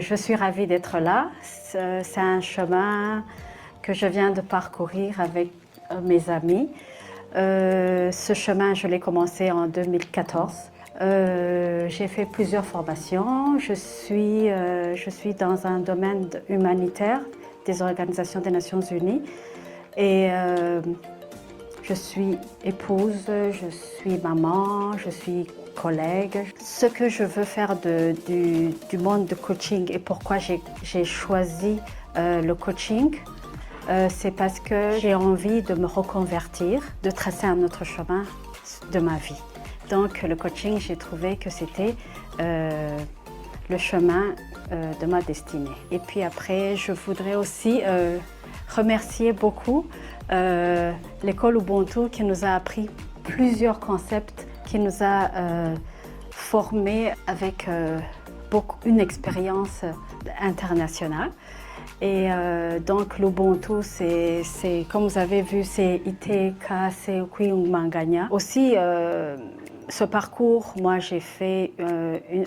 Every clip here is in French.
Je suis ravie d'être là. C'est un chemin que je viens de parcourir avec mes amis. Ce chemin, je l'ai commencé en 2014. J'ai fait plusieurs formations. Je suis dans un domaine humanitaire des organisations des Nations Unies. Et je suis épouse, je suis maman, je suis collègue. Ce que je veux faire du monde de coaching et pourquoi j'ai choisi le coaching, c'est parce que j'ai envie de me reconvertir, de tracer un autre chemin de ma vie. Donc le coaching, j'ai trouvé que c'était le chemin de ma destinée. Et puis après, je voudrais aussi remercier beaucoup l'école Ubuntu qui nous a appris plusieurs concepts, qui nous a formés avec une expérience internationale. Et donc l'Ubuntu, c'est comme vous avez vu, c'est Iteka, c'est Manganya. Aussi, ce parcours, moi j'ai fait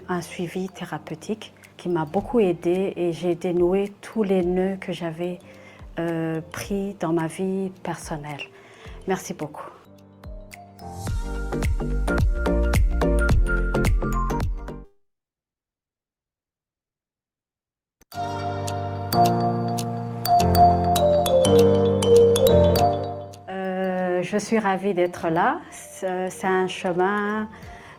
un suivi thérapeutique qui m'a beaucoup aidée et j'ai dénoué tous les nœuds que j'avais pris dans ma vie personnelle. Merci beaucoup. Je suis ravie d'être là. C'est un chemin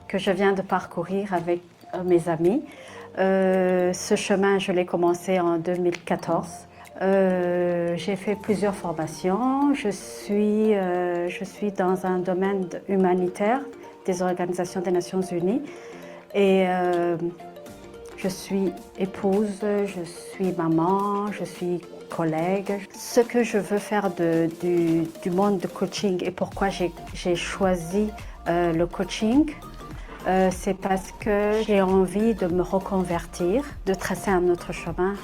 que je viens de parcourir avec mes amis. Ce chemin, je l'ai commencé en 2014. J'ai fait plusieurs formations. Je suis dans un domaine humanitaire des organisations des Nations Unies. Et je suis épouse, je suis maman, je suis collègue. Ce que je veux faire du monde de coaching et pourquoi j'ai choisi le coaching, c'est parce que j'ai envie de me reconvertir, de tracer un autre chemin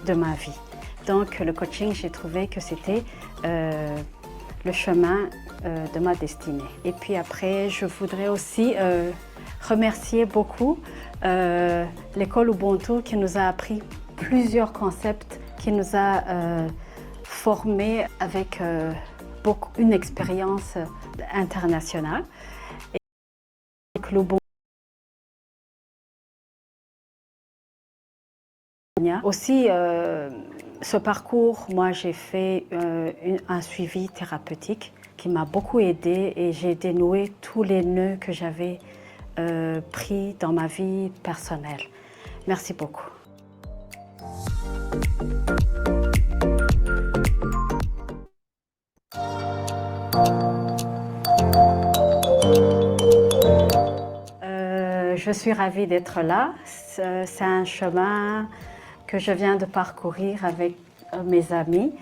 de ma vie. Donc le coaching, j'ai trouvé que c'était le chemin de ma destinée. Et puis après, je voudrais aussi remercier beaucoup l'école Ubuntu qui nous a appris plusieurs concepts, qui nous a formés avec une expérience internationale. Et l'Ubuntu aussi, ce parcours, moi j'ai fait un suivi thérapeutique qui m'a beaucoup aidée et j'ai dénoué tous les nœuds que j'avais pris dans ma vie personnelle. Merci beaucoup. Je suis ravie d'être là. C'est un chemin que je viens de parcourir avec mes amis.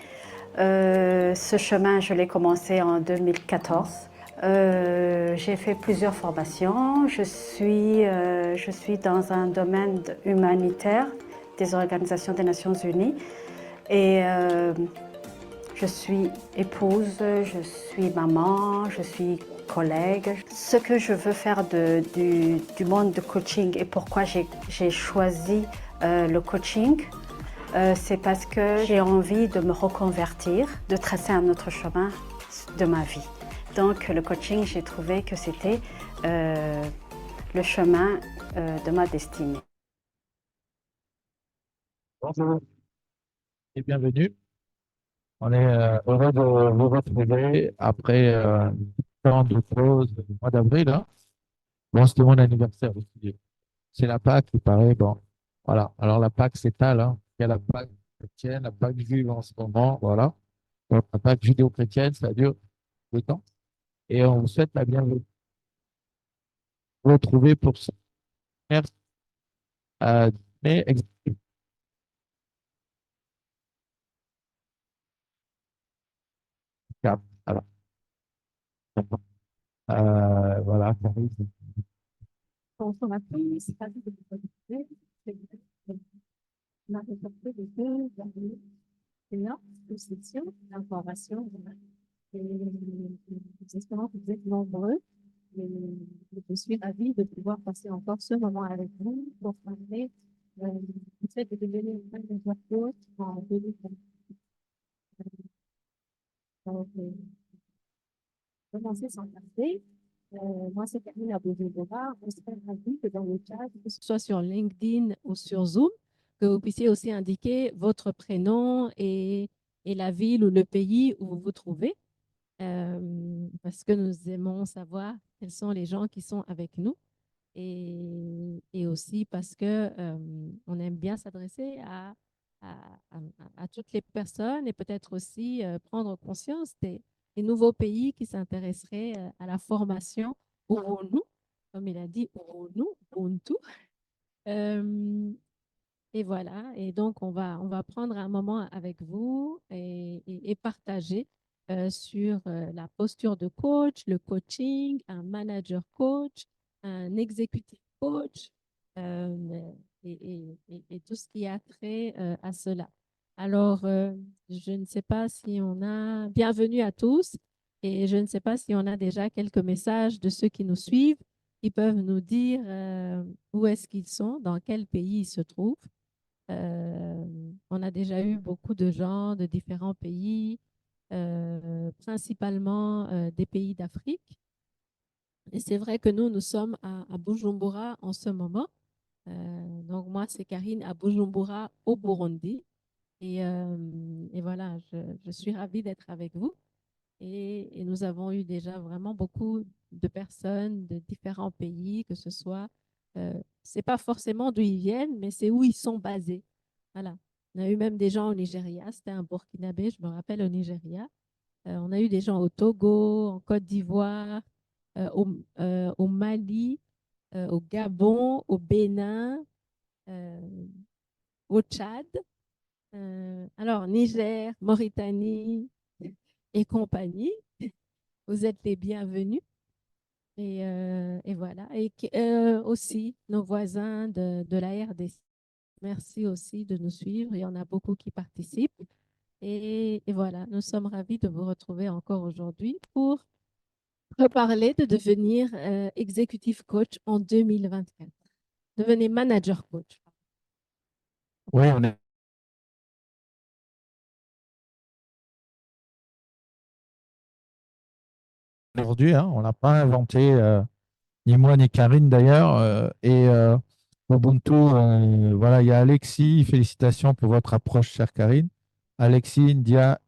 Ce chemin, je l'ai commencé en 2014. J'ai fait plusieurs formations. Je suis dans un domaine humanitaire des organisations des Nations Unies. Et je suis épouse, je suis maman, je suis collègue. Ce que je veux faire du monde de coaching et pourquoi j'ai choisi le coaching, c'est parce que j'ai envie de me reconvertir, de tracer un autre chemin de ma vie. Donc le coaching, j'ai trouvé que c'était le chemin de ma destinée. Bonjour et bienvenue. On est heureux de vous retrouver après tant de choses du mois d'avril, hein. Bon, c'était mon anniversaire aussi. C'est la Pâque, il paraît. Bon, voilà. Alors la Pâque s'étale, hein. Il y a la Pâque chrétienne, la Pâque juive en ce moment, voilà. Donc la Pâque judéo-chrétienne, ça dure le temps. Et on vous souhaite la bienvenue. Vous retrouver pour ce mais voilà. Voilà. Bonjour à tous, ravi de vous retrouver. On a reporté de deux séances de sessions d'information. Et nous espérons que vous êtes nombreux. Et je suis ravie de pouvoir passer encore ce moment avec vous pour parler le fait de devenir manager coach en 2020. Donc, commencer sans tarder. Moi, c'est Camille Aboudjoubora. On serait ravis que dans le chat, que ce soit sur LinkedIn ou sur Zoom, que vous puissiez aussi indiquer votre prénom et la ville ou le pays où vous vous trouvez, parce que nous aimons savoir quels sont les gens qui sont avec nous et aussi parce que on aime bien s'adresser à, à toutes les personnes et peut-être aussi prendre conscience des nouveaux pays qui s'intéresseraient à la formation Urunu, comme il a dit, Urunu, Ubuntu. Euh, et voilà, et donc on va prendre un moment avec vous et partager sur la posture de coach, le coaching, un manager coach, un executive coach euh, et tout ce qui a trait à cela. Alors, je ne sais pas si on a... Bienvenue à tous et je ne sais pas si on a déjà quelques messages de ceux qui nous suivent. Ils peuvent nous dire où est-ce qu'ils sont, dans quel pays ils se trouvent. On a déjà eu beaucoup de gens de différents pays, principalement des pays d'Afrique. Et c'est vrai que nous sommes à Bujumbura en ce moment. Donc moi, c'est Karine à Bujumbura au Burundi. Et voilà, je suis ravie d'être avec vous. Et nous avons eu déjà vraiment beaucoup de personnes de différents pays, que ce soit, c'est pas forcément d'où ils viennent, mais c'est où ils sont basés. Voilà. On a eu même des gens au Nigeria, c'était un Burkinabé, je me rappelle au Nigeria. On a eu des gens au Togo, en Côte d'Ivoire, au Mali, au Gabon, au Bénin, euh, au Tchad. Alors, Niger, Mauritanie et compagnie. Vous êtes les bienvenus. Et voilà. Et aussi, nos voisins de la RDC. Merci aussi de nous suivre. Il y en a beaucoup qui participent. Et voilà, nous sommes ravis de vous retrouver encore aujourd'hui pour reparler de devenir executive coach en 2024. Devenez manager coach. Oui, on est aujourd'hui, hein, on l'a pas inventé, ni moi ni Karine d'ailleurs. Ubuntu, voilà, il y a Alexis, félicitations pour votre approche, chère Karine. Alexis India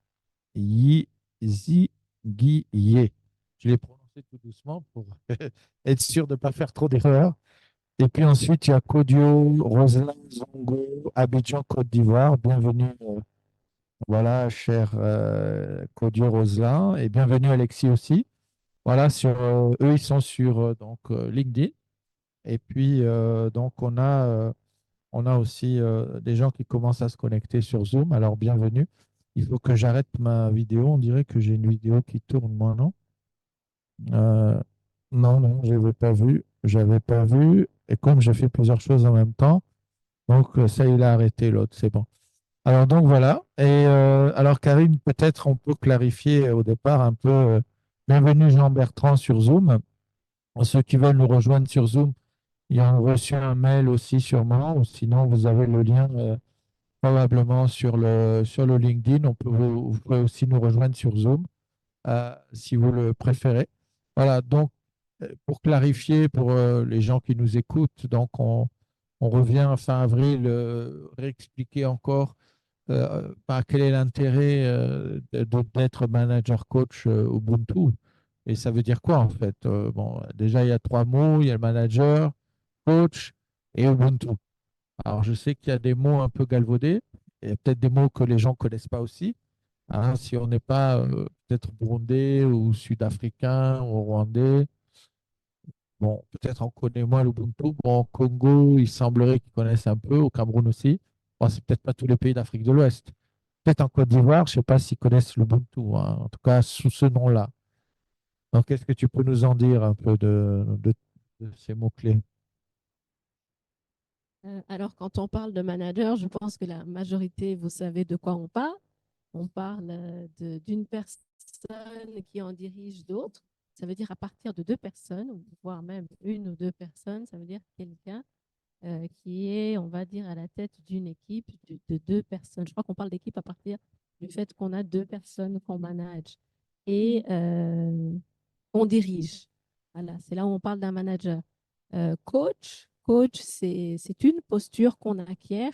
Yi Zi Gui Ye. Je l'ai prononcé tout doucement pour être sûr de ne pas faire trop d'erreurs. Et puis ensuite, il y a Kodio, Roselin Zongo, Abidjan, Côte d'Ivoire. Bienvenue, voilà, cher Kodio Roselin. Et bienvenue Alexis aussi. Voilà, eux, ils sont sur LinkedIn. Et puis, donc, on a aussi des gens qui commencent à se connecter sur Zoom. Alors, bienvenue. Il faut que j'arrête ma vidéo. On dirait que j'ai une vidéo qui tourne, moi, non? Euh, non, non, je n'avais pas vu. J'avais pas vu. Et comme j'ai fait plusieurs choses en même temps, donc ça, il a arrêté l'autre. C'est bon. Alors, donc, voilà. Et alors, Karine, peut-être on peut clarifier au départ un peu. Bienvenue Jean-Bertrand sur Zoom. Ceux qui veulent nous rejoindre sur Zoom, ils ont reçu un mail aussi sûrement, ou sinon vous avez le lien probablement sur le LinkedIn. Vous pouvez aussi nous rejoindre sur Zoom si vous le préférez. Voilà, donc pour clarifier pour les gens qui nous écoutent, donc on revient fin avril, réexpliquer encore quel est l'intérêt d'être manager coach Ubuntu. Et ça veut dire quoi en fait? Bon, déjà, il y a trois mots, il y a le manager, coach et Ubuntu. Alors, je sais qu'il y a des mots un peu galvaudés, et peut-être des mots que les gens ne connaissent pas aussi. Hein, si on n'est pas peut-être burundais ou sud-africain ou rwandais, bon, peut-être on connaît moins l'Ubuntu. Bon, au Congo, il semblerait qu'ils connaissent un peu, au Cameroun aussi. Bon, c'est peut-être pas tous les pays d'Afrique de l'Ouest. Peut-être en Côte d'Ivoire, je ne sais pas s'ils connaissent l'Ubuntu, hein, en tout cas sous ce nom-là. Donc, est-ce que tu peux nous en dire un peu de ces mots-clés? Alors, quand on parle de manager, je pense que la majorité, vous savez de quoi on parle. On parle d'une personne qui en dirige d'autres. Ça veut dire à partir de deux personnes, voire même une ou deux personnes, ça veut dire quelqu'un qui est, on va dire, à la tête d'une équipe de deux personnes. Je crois qu'on parle d'équipe à partir du fait qu'on a deux personnes qu'on manage et qu'on dirige. Voilà, c'est là où on parle d'un manager. Coach, c'est une posture qu'on acquiert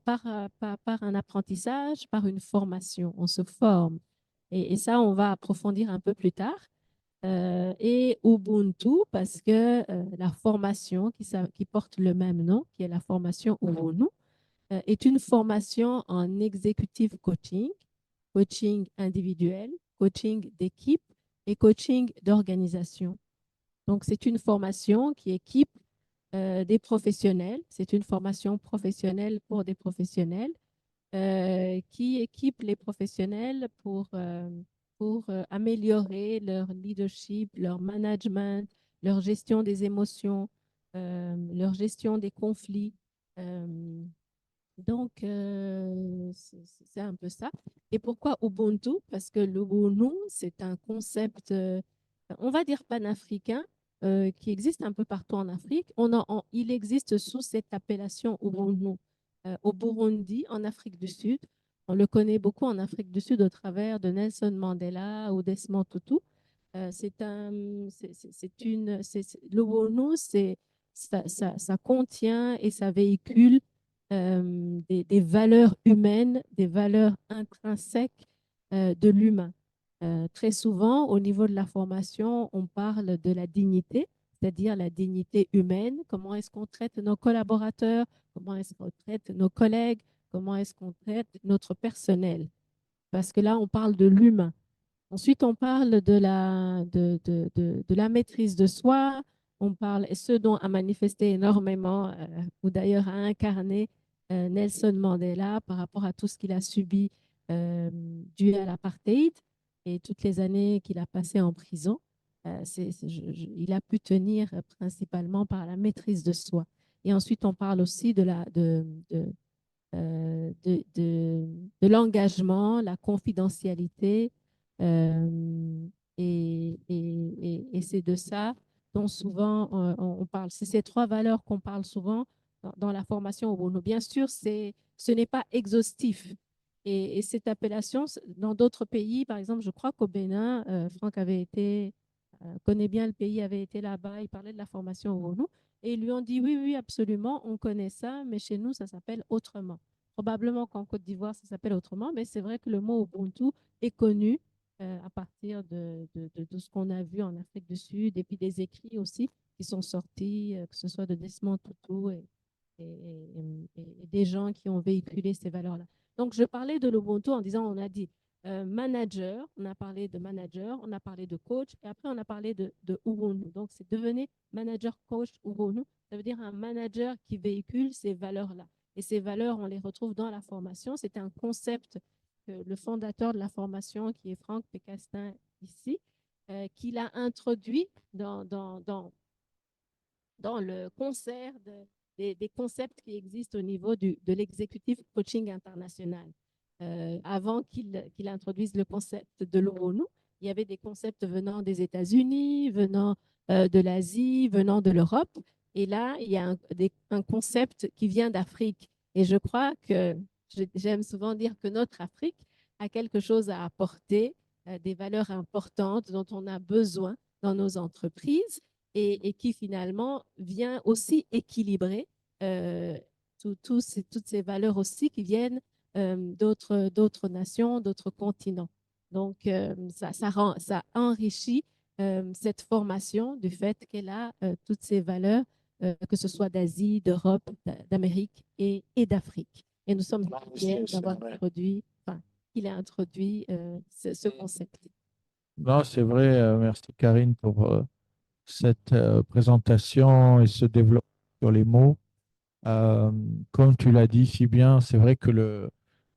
par un apprentissage, par une formation. On se forme. Et ça, on va approfondir un peu plus tard. Et Ubuntu, parce que la formation qui porte le même nom, qui est la formation Ubuntu, est une formation en executive coaching, coaching individuel, coaching d'équipe et coaching d'organisation. Donc, c'est une formation qui équipe des professionnels. C'est une formation professionnelle pour des professionnels qui équipe les professionnels pour améliorer leur leadership, leur management, leur gestion des émotions, leur gestion des conflits. Euh, donc, c'est un peu ça. Et pourquoi Ubuntu? Parce que l'Ubuntu, c'est un concept, on va dire panafricain, qui existe un peu partout en Afrique. Il existe sous cette appellation Ubuntu au Burundi, en Afrique du Sud. On le connaît beaucoup en Afrique du Sud au travers de Nelson Mandela ou Desmond Tutu. L'Ubuntu, ça contient et ça véhicule des valeurs humaines, des valeurs intrinsèques de l'humain. Très souvent, au niveau de la formation, on parle de la dignité, c'est-à-dire la dignité humaine. Comment est-ce qu'on traite nos collaborateurs? Comment est-ce qu'on traite nos collègues? Comment est-ce qu'on traite notre personnel? Parce que là, on parle de l'humain. Ensuite, on parle de la maîtrise de soi. On parle, et ce dont a manifesté énormément, ou d'ailleurs a incarné Nelson Mandela par rapport à tout ce qu'il a subi dû à l'apartheid et toutes les années qu'il a passées en prison. Il a pu tenir principalement par la maîtrise de soi. Et ensuite, on parle aussi de l'engagement, la confidentialité. euh, et c'est de ça dont souvent on parle. C'est ces trois valeurs qu'on parle souvent dans la formation au Bono. Bien sûr, ce n'est pas exhaustif. Et cette appellation, dans d'autres pays, par exemple, je crois qu'au Bénin, Franck connaît bien le pays, avait été là-bas, il parlait de la formation au Bono. Et ils lui ont dit, oui, oui, absolument, on connaît ça, mais chez nous, ça s'appelle autrement. Probablement qu'en Côte d'Ivoire, ça s'appelle autrement, mais c'est vrai que le mot Ubuntu est connu à partir de ce qu'on a vu en Afrique du Sud et puis des écrits aussi qui sont sortis, que ce soit de Desmond Tutu et des gens qui ont véhiculé ces valeurs-là. Donc, je parlais de l'Ubuntu en disant, on a dit manager, on a parlé de manager, on a parlé de coach, et après on a parlé de Ubuntu. Donc, c'est devenir manager, coach, Ubuntu. Ça veut dire un manager qui véhicule ces valeurs-là. Et ces valeurs, on les retrouve dans la formation. C'est un concept que le fondateur de la formation, qui est Franck Pécastin ici, qu'il a introduit dans le concert des concepts qui existent au niveau de l'exécutif coaching international. Avant qu'il introduise le concept de l'ONU, il y avait des concepts venant des États-Unis, venant de l'Asie, venant de l'Europe. Et là, il y a un concept qui vient d'Afrique. Et je crois que j'aime souvent dire que notre Afrique a quelque chose à apporter, des valeurs importantes dont on a besoin dans nos entreprises et qui finalement vient aussi équilibrer toutes ces valeurs aussi qui viennent d'autres nations, d'autres continents. Donc, ça enrichit cette formation du fait qu'elle a toutes ces valeurs, que ce soit d'Asie, d'Europe, d'Amérique et d'Afrique. Et nous sommes fiers d'avoir introduit, enfin, qu'il a introduit ce concept. Non, c'est vrai. Merci Karine pour cette présentation et ce développement sur les mots. Euh, Comme tu l'as dit si bien, c'est vrai que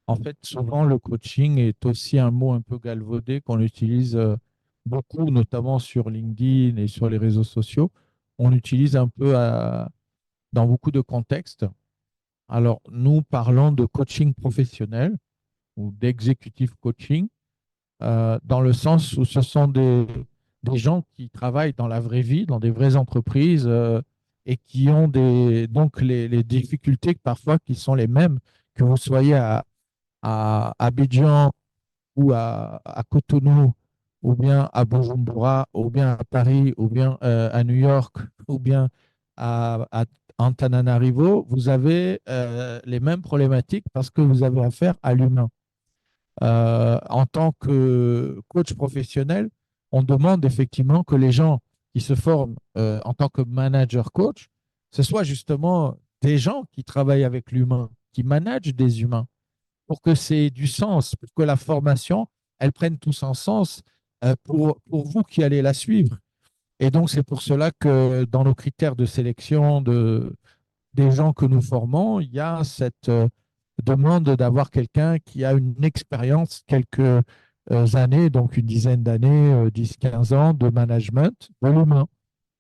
en fait, souvent le coaching est aussi un mot un peu galvaudé qu'on utilise beaucoup, notamment sur LinkedIn et sur les réseaux sociaux. On utilise un peu dans beaucoup de contextes. Alors, nous parlons de coaching professionnel ou d'executive coaching, dans le sens où ce sont des gens qui travaillent dans la vraie vie, dans des vraies entreprises, et qui ont donc les difficultés parfois qui sont les mêmes, que vous soyez à Abidjan ou à Cotonou, ou bien à Bujumbura, ou bien à Paris, ou bien à New York, ou bien à Antananarivo, vous avez les mêmes problématiques parce que vous avez affaire à l'humain. En tant que coach professionnel, on demande effectivement que les gens qui se forment en tant que manager coach, ce soit justement des gens qui travaillent avec l'humain, qui managent des humains, pour que c'est du sens, pour que la formation, elle prenne tout son sens pour vous qui allez la suivre. Et donc, c'est pour cela que dans nos critères de sélection des gens que nous formons, il y a cette demande d'avoir quelqu'un qui a une expérience, quelques années, donc une dizaine d'années, 10, 15 ans de management de l'humain.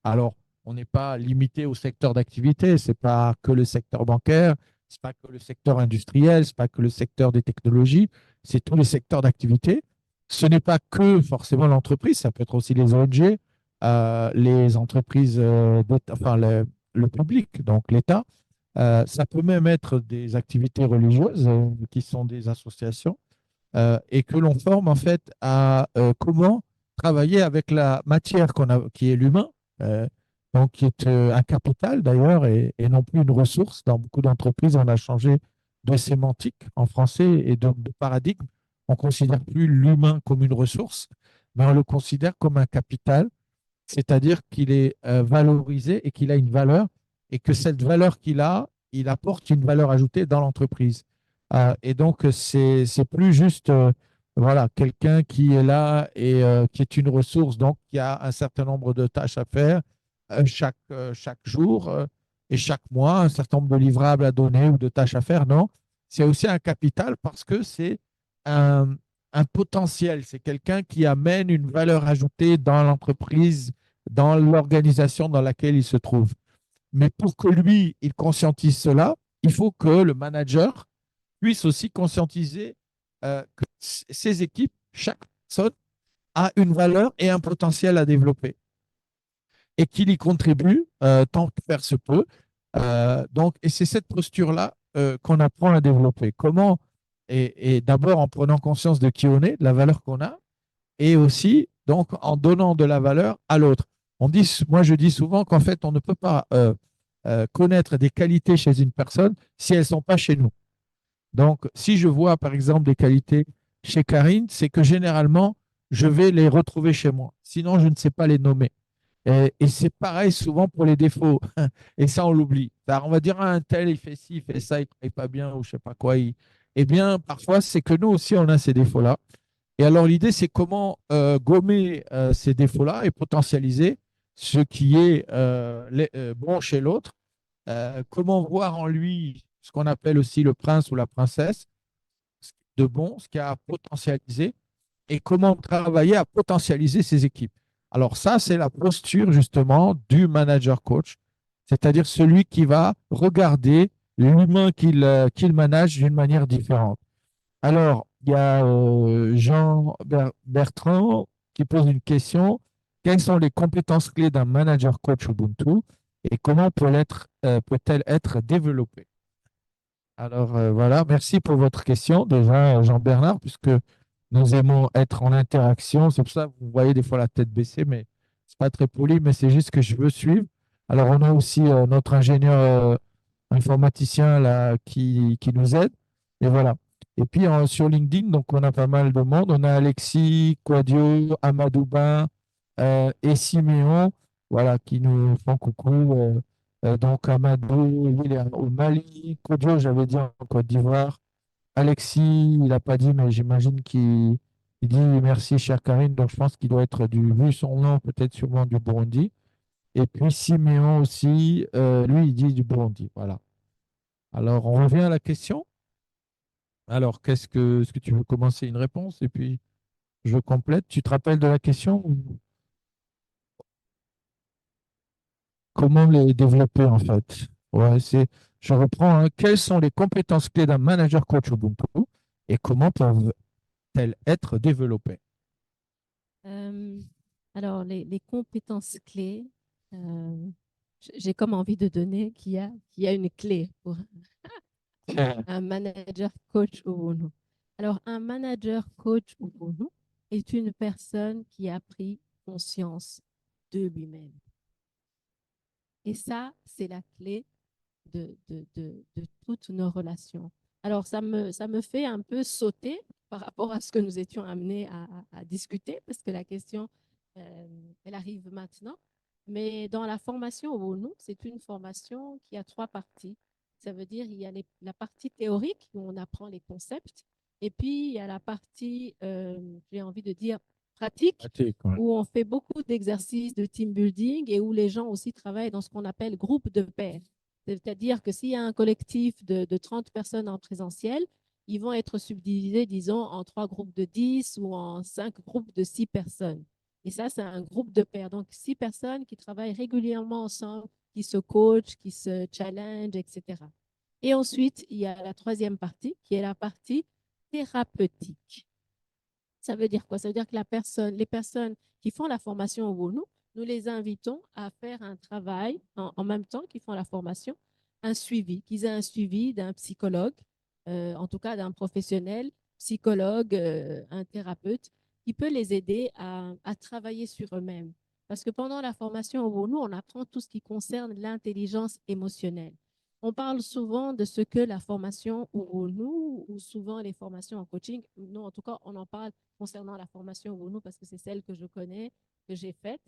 Alors, on n'est pas limité au secteur d'activité, ce n'est pas que le secteur bancaire, ce n'est pas que le secteur industriel, ce n'est pas que le secteur des technologies, c'est tous les secteurs d'activité. Ce n'est pas que forcément l'entreprise, ça peut être aussi les ONG, les entreprises, enfin le public, donc l'État. Ça peut même être des activités religieuses qui sont des associations et que l'on forme en fait à comment travailler avec la matière qui est l'humain, euh, donc qui est un capital d'ailleurs et non plus une ressource. Dans beaucoup d'entreprises, on a changé de sémantique en français et donc de paradigme. On ne considère plus l'humain comme une ressource, mais on le considère comme un capital, c'est-à-dire qu'il est valorisé et qu'il a une valeur et que cette valeur qu'il a, il apporte une valeur ajoutée dans l'entreprise. Et donc, c'est plus juste voilà, quelqu'un qui est là et qui est une ressource, donc qui a un certain nombre de tâches à faire chaque jour et chaque mois, un certain nombre de livrables à donner ou de tâches à faire. Non, c'est aussi un capital parce que c'est un, un potentiel, c'est quelqu'un qui amène une valeur ajoutée dans l'entreprise, dans l'organisation dans laquelle il se trouve. Mais pour que lui, il conscientise cela, il faut que le manager puisse aussi conscientiser que ses équipes, chaque personne, a une valeur et un potentiel à développer et qu'il y contribue tant que faire se peut. Donc, et c'est cette posture-là qu'on apprend à développer. Comment et d'abord en prenant conscience de qui on est, de la valeur qu'on a, et aussi donc en donnant de la valeur à l'autre. Moi, je dis souvent qu'en fait, on ne peut pas connaître des qualités chez une personne si elles ne sont pas chez nous. Donc, si je vois par exemple des qualités chez Karine, c'est que généralement, je vais les retrouver chez moi. Sinon, je ne sais pas les nommer. Et c'est pareil souvent pour les défauts. Et ça, on l'oublie. Alors, on va dire, ah, un tel, il fait ci, il fait ça, il ne travaille pas bien, ou je ne sais pas quoi. Eh bien, parfois, c'est que nous aussi, on a ces défauts-là. Et alors, l'idée, c'est comment gommer ces défauts-là et potentialiser ce qui est bon chez l'autre. Comment voir en lui ce qu'on appelle aussi le prince ou la princesse, de bon, ce qu'il a à potentialiser, et comment travailler à potentialiser ses équipes. Alors ça, c'est la posture justement du manager coach, c'est-à-dire celui qui va regarder l'humain qu'il manage d'une manière différente. Alors, il y a Jean Bertrand qui pose une question. Quelles sont les compétences clés d'un manager coach Ubuntu et comment peut-elle être développée? Alors voilà, merci pour votre question déjà, Jean-Bernard, puisque nous aimons être en interaction. C'est pour ça que vous voyez des fois la tête baissée, mais c'est pas très poli, mais c'est juste que je veux suivre. Alors on a aussi notre ingénieur informaticien là qui nous aide. Et voilà. Et puis sur LinkedIn, donc on a pas mal de monde. On a Alexis, Quadio, Amadouba et Siméon, voilà, qui nous font coucou. Donc Amadou, lui, il est au Mali. Quadio, j'avais dit en Côte d'Ivoire. Alexis, il n'a pas dit, mais j'imagine qu'il dit merci, chère Karine. Donc je pense qu'il doit être vu son nom, peut-être sûrement du Burundi. Et puis Siméon aussi, lui, il dit du Burundi. Voilà. Alors, on revient à la question. Alors, est-ce que tu veux commencer une réponse et puis je complète. Tu te rappelles de la question ou comment les développer en fait? Ouais, je reprends, hein. Quelles sont les compétences clés d'un manager coach Ubuntu et comment peuvent-elles être développées? Euh, alors, les compétences clés, euh, j'ai comme envie de donner qu'il y a une clé pour un manager coach Ubuntu. Alors, un manager coach Ubuntu est une personne qui a pris conscience de lui-même. Et ça, c'est la clé de toutes nos relations. Alors, ça me fait un peu sauter par rapport à ce que nous étions amenés à discuter, parce que la question, elle arrive maintenant. Mais dans la formation au nous, c'est une formation qui a trois parties. Ça veut dire il y a la partie théorique où on apprend les concepts, et puis il y a la partie, j'ai envie de dire, pratique, Pratique, ouais. où on fait beaucoup d'exercices de team building et où les gens aussi travaillent dans ce qu'on appelle groupe de pairs. C'est-à-dire que s'il y a un collectif de 30 personnes en présentiel, ils vont être subdivisés, disons, en 3 groupes de 10 ou en 5 groupes de 6 personnes. Et ça, c'est un groupe de pairs. Donc, 6 personnes qui travaillent régulièrement ensemble, qui se coachent, qui se challengent, etc. Et ensuite, il y a la troisième partie, qui est la partie thérapeutique. Ça veut dire quoi? Ça veut dire que les personnes qui font la formation au Wono, nous les invitons à faire un travail en même temps qu'ils font la formation, un suivi, qu'ils aient un suivi d'un psychologue, en tout cas d'un professionnel, psychologue, un thérapeute, qui peut les aider à travailler sur eux-mêmes. Parce que pendant la formation au Wono, on apprend tout ce qui concerne l'intelligence émotionnelle. On parle souvent de ce que la formation ou nous, ou souvent les formations en coaching, nous en tout cas, on en parle concernant la formation au nous parce que c'est celle que je connais, que j'ai faite.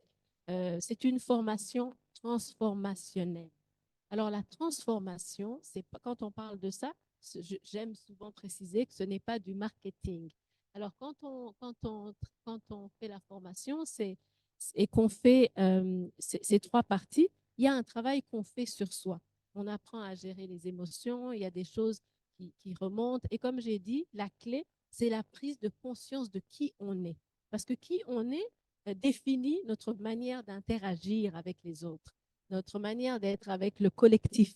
C'est une formation transformationnelle. Alors la transformation, c'est quand on parle de ça, j'aime souvent préciser que ce n'est pas du marketing. Alors quand on fait la formation, et qu'on fait ces trois parties, il y a un travail qu'on fait sur soi. On apprend à gérer les émotions, il y a des choses qui remontent. Et comme j'ai dit, la clé, c'est la prise de conscience de qui on est. Parce que qui on est définit notre manière d'interagir avec les autres, notre manière d'être avec le collectif.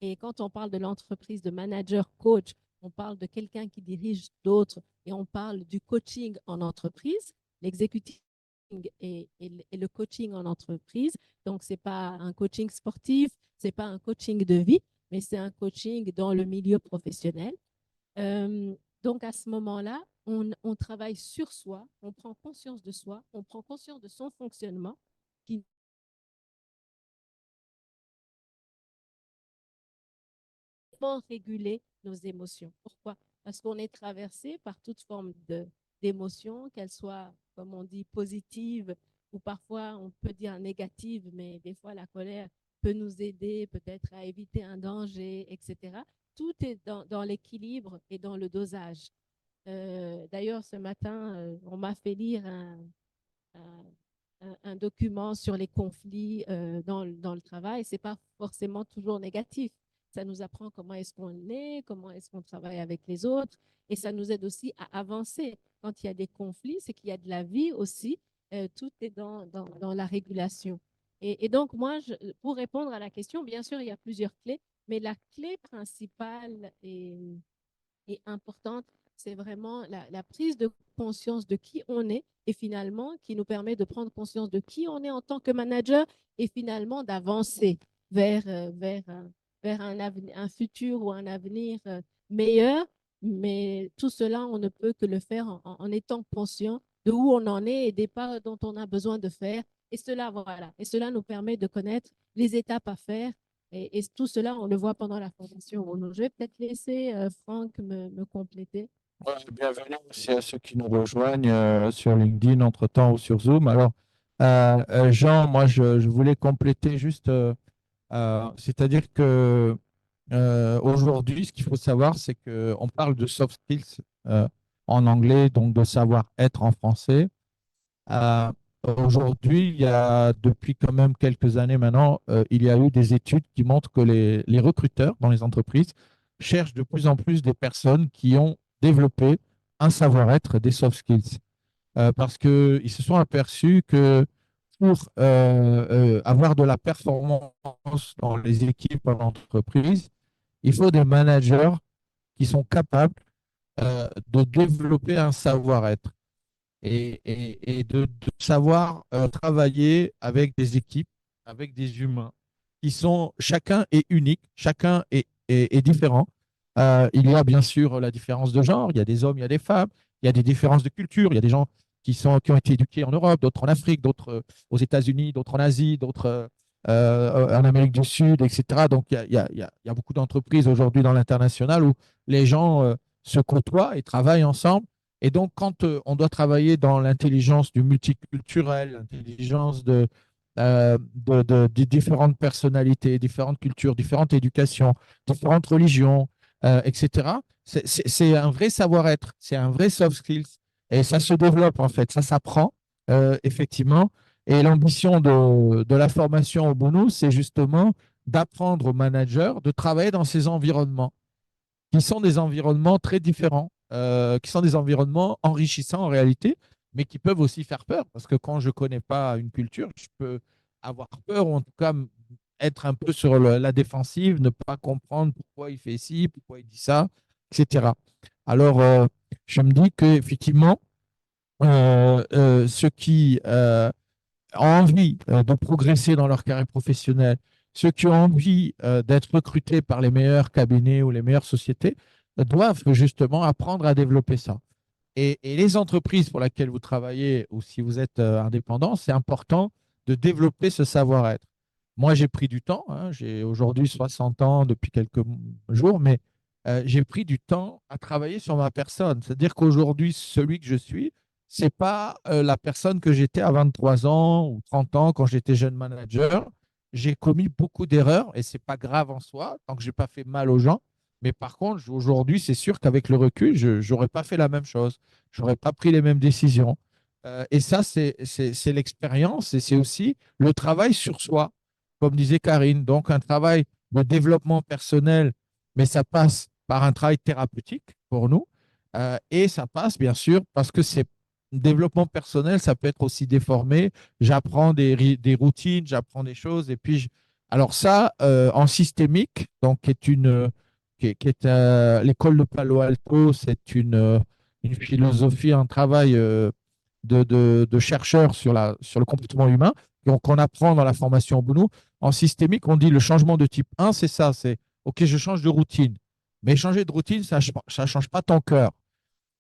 Et quand on parle de l'entreprise de manager coach, on parle de quelqu'un qui dirige d'autres et on parle du coaching en entreprise, l'exécutif et le coaching en entreprise. Donc, ce n'est pas un coaching sportif, ce n'est pas un coaching de vie, mais c'est un coaching dans le milieu professionnel. Donc, à ce moment-là, on travaille sur soi, on prend conscience de soi, on prend conscience de son fonctionnement qui comment réguler nos émotions. Pourquoi? Parce qu'on est traversé par toute forme d'émotions, qu'elles soient, comme on dit, positives ou parfois on peut dire négatives, mais des fois la colère peut nous aider peut-être à éviter un danger, etc. Tout est dans l'équilibre et dans le dosage. D'ailleurs, ce matin, on m'a fait lire un document sur les conflits dans le travail. Ce n'est pas forcément toujours négatif. Ça nous apprend comment est-ce qu'on est, comment est-ce qu'on travaille avec les autres, et ça nous aide aussi à avancer. Quand il y a des conflits, c'est qu'il y a de la vie aussi. Tout est dans la régulation. Et donc, moi, pour répondre à la question, bien sûr, il y a plusieurs clés, mais la clé principale et importante, c'est vraiment la prise de conscience de qui on est et finalement qui nous permet de prendre conscience de qui on est en tant que manager et finalement d'avancer vers, vers un futur ou un avenir meilleur. Mais tout cela, on ne peut que le faire en étant conscient de où on en est et des pas dont on a besoin de faire. Et cela, voilà. Et cela nous permet de connaître les étapes à faire et tout cela, on le voit pendant la formation. Je vais peut-être laisser Franck me compléter. Ouais, bienvenue aussi à ceux qui nous rejoignent sur LinkedIn entre-temps ou sur Zoom. Alors, Jean, moi, je voulais compléter juste, c'est-à-dire que aujourd'hui, ce qu'il faut savoir, c'est qu'on parle de soft skills en anglais, donc de savoir-être en français. Euh, Aujourd'hui, il y a depuis quand même quelques années maintenant, il y a eu des études qui montrent que les recruteurs dans les entreprises cherchent de plus en plus des personnes qui ont développé un savoir-être, des soft skills, parce qu'ils se sont aperçus que pour avoir de la performance dans les équipes en entreprise, il faut des managers qui sont capables de développer un savoir-être et de savoir travailler avec des équipes, avec des humains. qui sont, chacun est unique, chacun est différent. Il y a bien sûr la différence de genre, il y a des hommes, il y a des femmes, il y a des différences de culture, il y a des gens qui ont été éduqués en Europe, d'autres en Afrique, d'autres aux États-Unis, d'autres en Asie, d'autres en Amérique du Sud, etc. Donc, il y a beaucoup d'entreprises aujourd'hui dans l'international où les gens se côtoient et travaillent ensemble. Et donc, quand on doit travailler dans l'intelligence du multiculturel, l'intelligence de différentes personnalités, différentes cultures, différentes éducations, différentes religions, etc., c'est un vrai savoir-être, c'est un vrai soft skills. Et ça se développe, en fait, ça s'apprend, effectivement. Et l'ambition de la formation au Bono, c'est justement d'apprendre aux managers de travailler dans ces environnements, qui sont des environnements très différents, qui sont des environnements enrichissants en réalité, mais qui peuvent aussi faire peur, parce que quand je ne connais pas une culture, je peux avoir peur, ou en tout cas être un peu sur la défensive, ne pas comprendre pourquoi il fait ci, pourquoi il dit ça, etc. Alors, je me dis qu'effectivement, ceux qui ont envie de progresser dans leur carrière professionnelle, ceux qui ont envie d'être recrutés par les meilleurs cabinets ou les meilleures sociétés, doivent justement apprendre à développer ça. Et les entreprises pour lesquelles vous travaillez ou si vous êtes indépendant, c'est important de développer ce savoir-être. Moi, j'ai pris du temps, hein, j'ai aujourd'hui 60 ans depuis quelques jours, mais j'ai pris du temps à travailler sur ma personne. C'est-à-dire qu'aujourd'hui, celui que je suis, c'est pas la personne que j'étais à 23 ans ou 30 ans quand j'étais jeune manager. J'ai commis beaucoup d'erreurs et c'est pas grave en soi, tant que j'ai pas fait mal aux gens. Mais par contre, aujourd'hui, c'est sûr qu'avec le recul, je n'aurais pas fait la même chose. Je n'aurais pas pris les mêmes décisions. Et ça, c'est l'expérience et c'est aussi le travail sur soi, comme disait Karine. Donc, un travail de développement personnel, mais ça passe par un travail thérapeutique pour nous. Et ça passe, bien sûr, parce que c'est développement personnel, ça peut être aussi déformé. J'apprends des routines, j'apprends des choses. Et puis, alors ça, en systémique, donc qui est l'école de Palo Alto, c'est une philosophie, un travail de chercheurs sur le comportement humain qu'on apprend dans la formation au Bounou. En systémique, on dit le changement de type 1, c'est ça, c'est OK, je change de routine. Mais changer de routine, ça ne change pas ton cœur.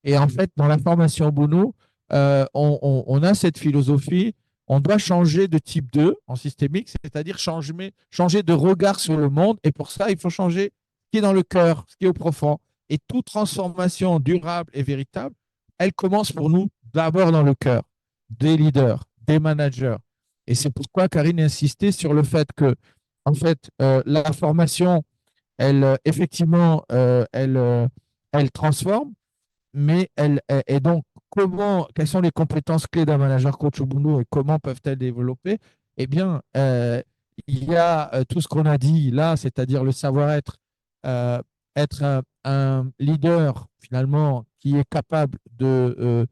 Et en fait, dans la formation au Bounou, on a cette philosophie, on doit changer de type 2 en systémique, c'est-à-dire changer de regard sur le monde. Et pour ça, il faut changer ce qui est dans le cœur, ce qui est au profond. Et toute transformation durable et véritable, elle commence pour nous d'abord dans le cœur, des leaders, des managers. Et c'est pourquoi Karine insistait sur le fait que, en fait, la formation, elle, effectivement, elle transforme, mais et donc, quelles sont les compétences clés d'un manager coach au boulot et comment peuvent-elles développer? Eh bien, il y a tout ce qu'on a dit là, c'est-à-dire le savoir-être, euh, être un leader finalement qui est capable de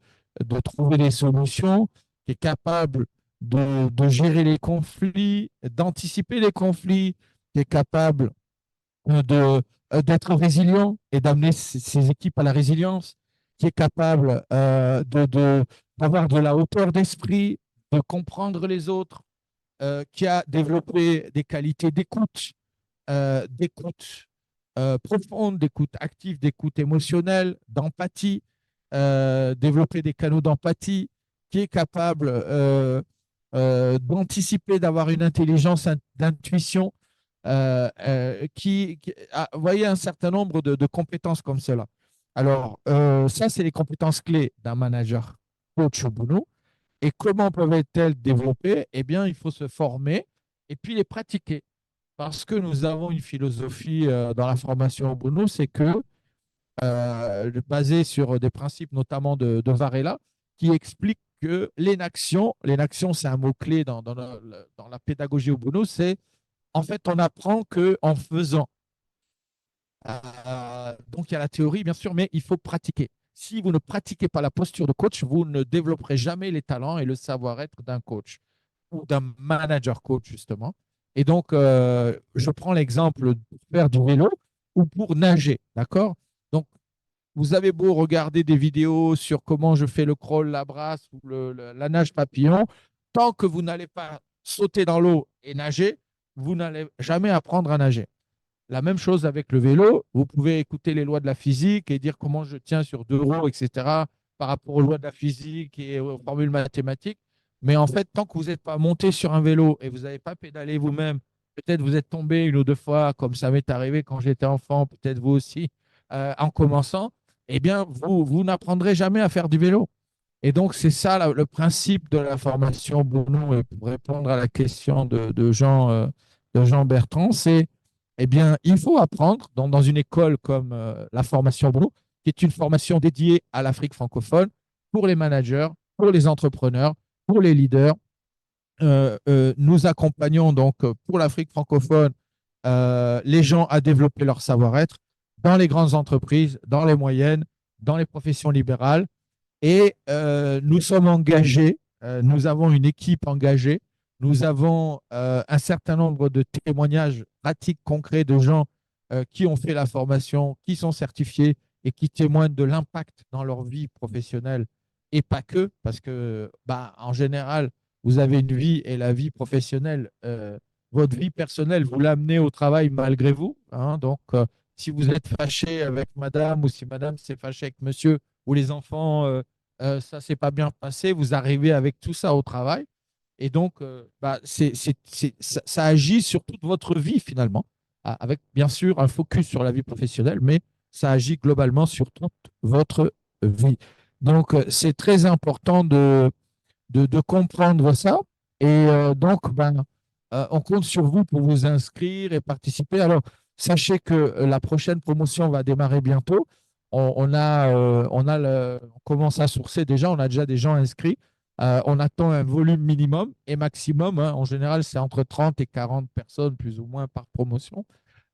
trouver des solutions, qui est capable de gérer les conflits, d'anticiper les conflits, qui est capable d'être résilient et d'amener ses équipes à la résilience, qui est capable d'avoir de la hauteur d'esprit, de comprendre les autres, qui a développé des qualités d'écoute profonde, d'écoute active, d'écoute émotionnelle, d'empathie, développer des canaux d'empathie, qui est capable d'anticiper, d'avoir une intelligence d'intuition vous voyez, un certain nombre de compétences comme cela. Alors, ça, c'est les compétences clés d'un manager coach au boulot. Et comment peuvent-elles développer? Eh bien, il faut se former et puis les pratiquer. Parce que nous avons une philosophie dans la formation au boulot, c'est que, basée sur des principes notamment de Varela, qui explique que l'énaction, c'est un mot-clé dans la pédagogie au boulot, c'est en fait, on apprend qu'en faisant. Donc, il y a la théorie, bien sûr, mais il faut pratiquer. Si vous ne pratiquez pas la posture de coach, vous ne développerez jamais les talents et le savoir-être d'un coach ou d'un manager coach, justement. Et donc, je prends l'exemple de faire du vélo ou pour nager, d'accord? Donc, vous avez beau regarder des vidéos sur comment je fais le crawl, la brasse ou la nage papillon, tant que vous n'allez pas sauter dans l'eau et nager, vous n'allez jamais apprendre à nager. La même chose avec le vélo. Vous pouvez écouter les lois de la physique et dire comment je tiens sur deux roues, etc., par rapport aux lois de la physique et aux formules mathématiques. Mais en fait, tant que vous n'êtes pas monté sur un vélo et vous n'avez pas pédalé vous-même, peut-être vous êtes tombé une ou deux fois, comme ça m'est arrivé quand j'étais enfant, peut-être vous aussi, en commençant, eh bien, vous n'apprendrez jamais à faire du vélo. Et donc, c'est ça le principe de la formation Bruno, et pour répondre à la question de Jean Bertrand, c'est, eh bien, il faut apprendre dans une école comme la formation Bruno, qui est une formation dédiée à l'Afrique francophone, pour les managers, pour les entrepreneurs, pour les leaders. Nous accompagnons donc pour l'Afrique francophone les gens à développer leur savoir-être dans les grandes entreprises, dans les moyennes, dans les professions libérales et nous sommes engagés, nous avons une équipe engagée, nous avons un certain nombre de témoignages pratiques, concrets de gens qui ont fait la formation, qui sont certifiés et qui témoignent de l'impact dans leur vie professionnelle et pas que, parce que bah, en général, vous avez une vie et la vie professionnelle, votre vie personnelle, vous l'amenez au travail malgré vous. Hein. Donc, si vous êtes fâché avec madame ou si madame s'est fâchée avec monsieur ou les enfants, ça ne s'est pas bien passé, vous arrivez avec tout ça au travail. Et donc, bah, ça agit sur toute votre vie finalement, avec bien sûr un focus sur la vie professionnelle, mais ça agit globalement sur toute votre vie. Donc, c'est très important de comprendre ça. Et donc, ben, on compte sur vous pour vous inscrire et participer. Alors, sachez que la prochaine promotion va démarrer bientôt. On commence à sourcer déjà, on a déjà des gens inscrits. On attend un volume minimum et maximum. Hein. En général, c'est entre 30 et 40 personnes, plus ou moins, par promotion.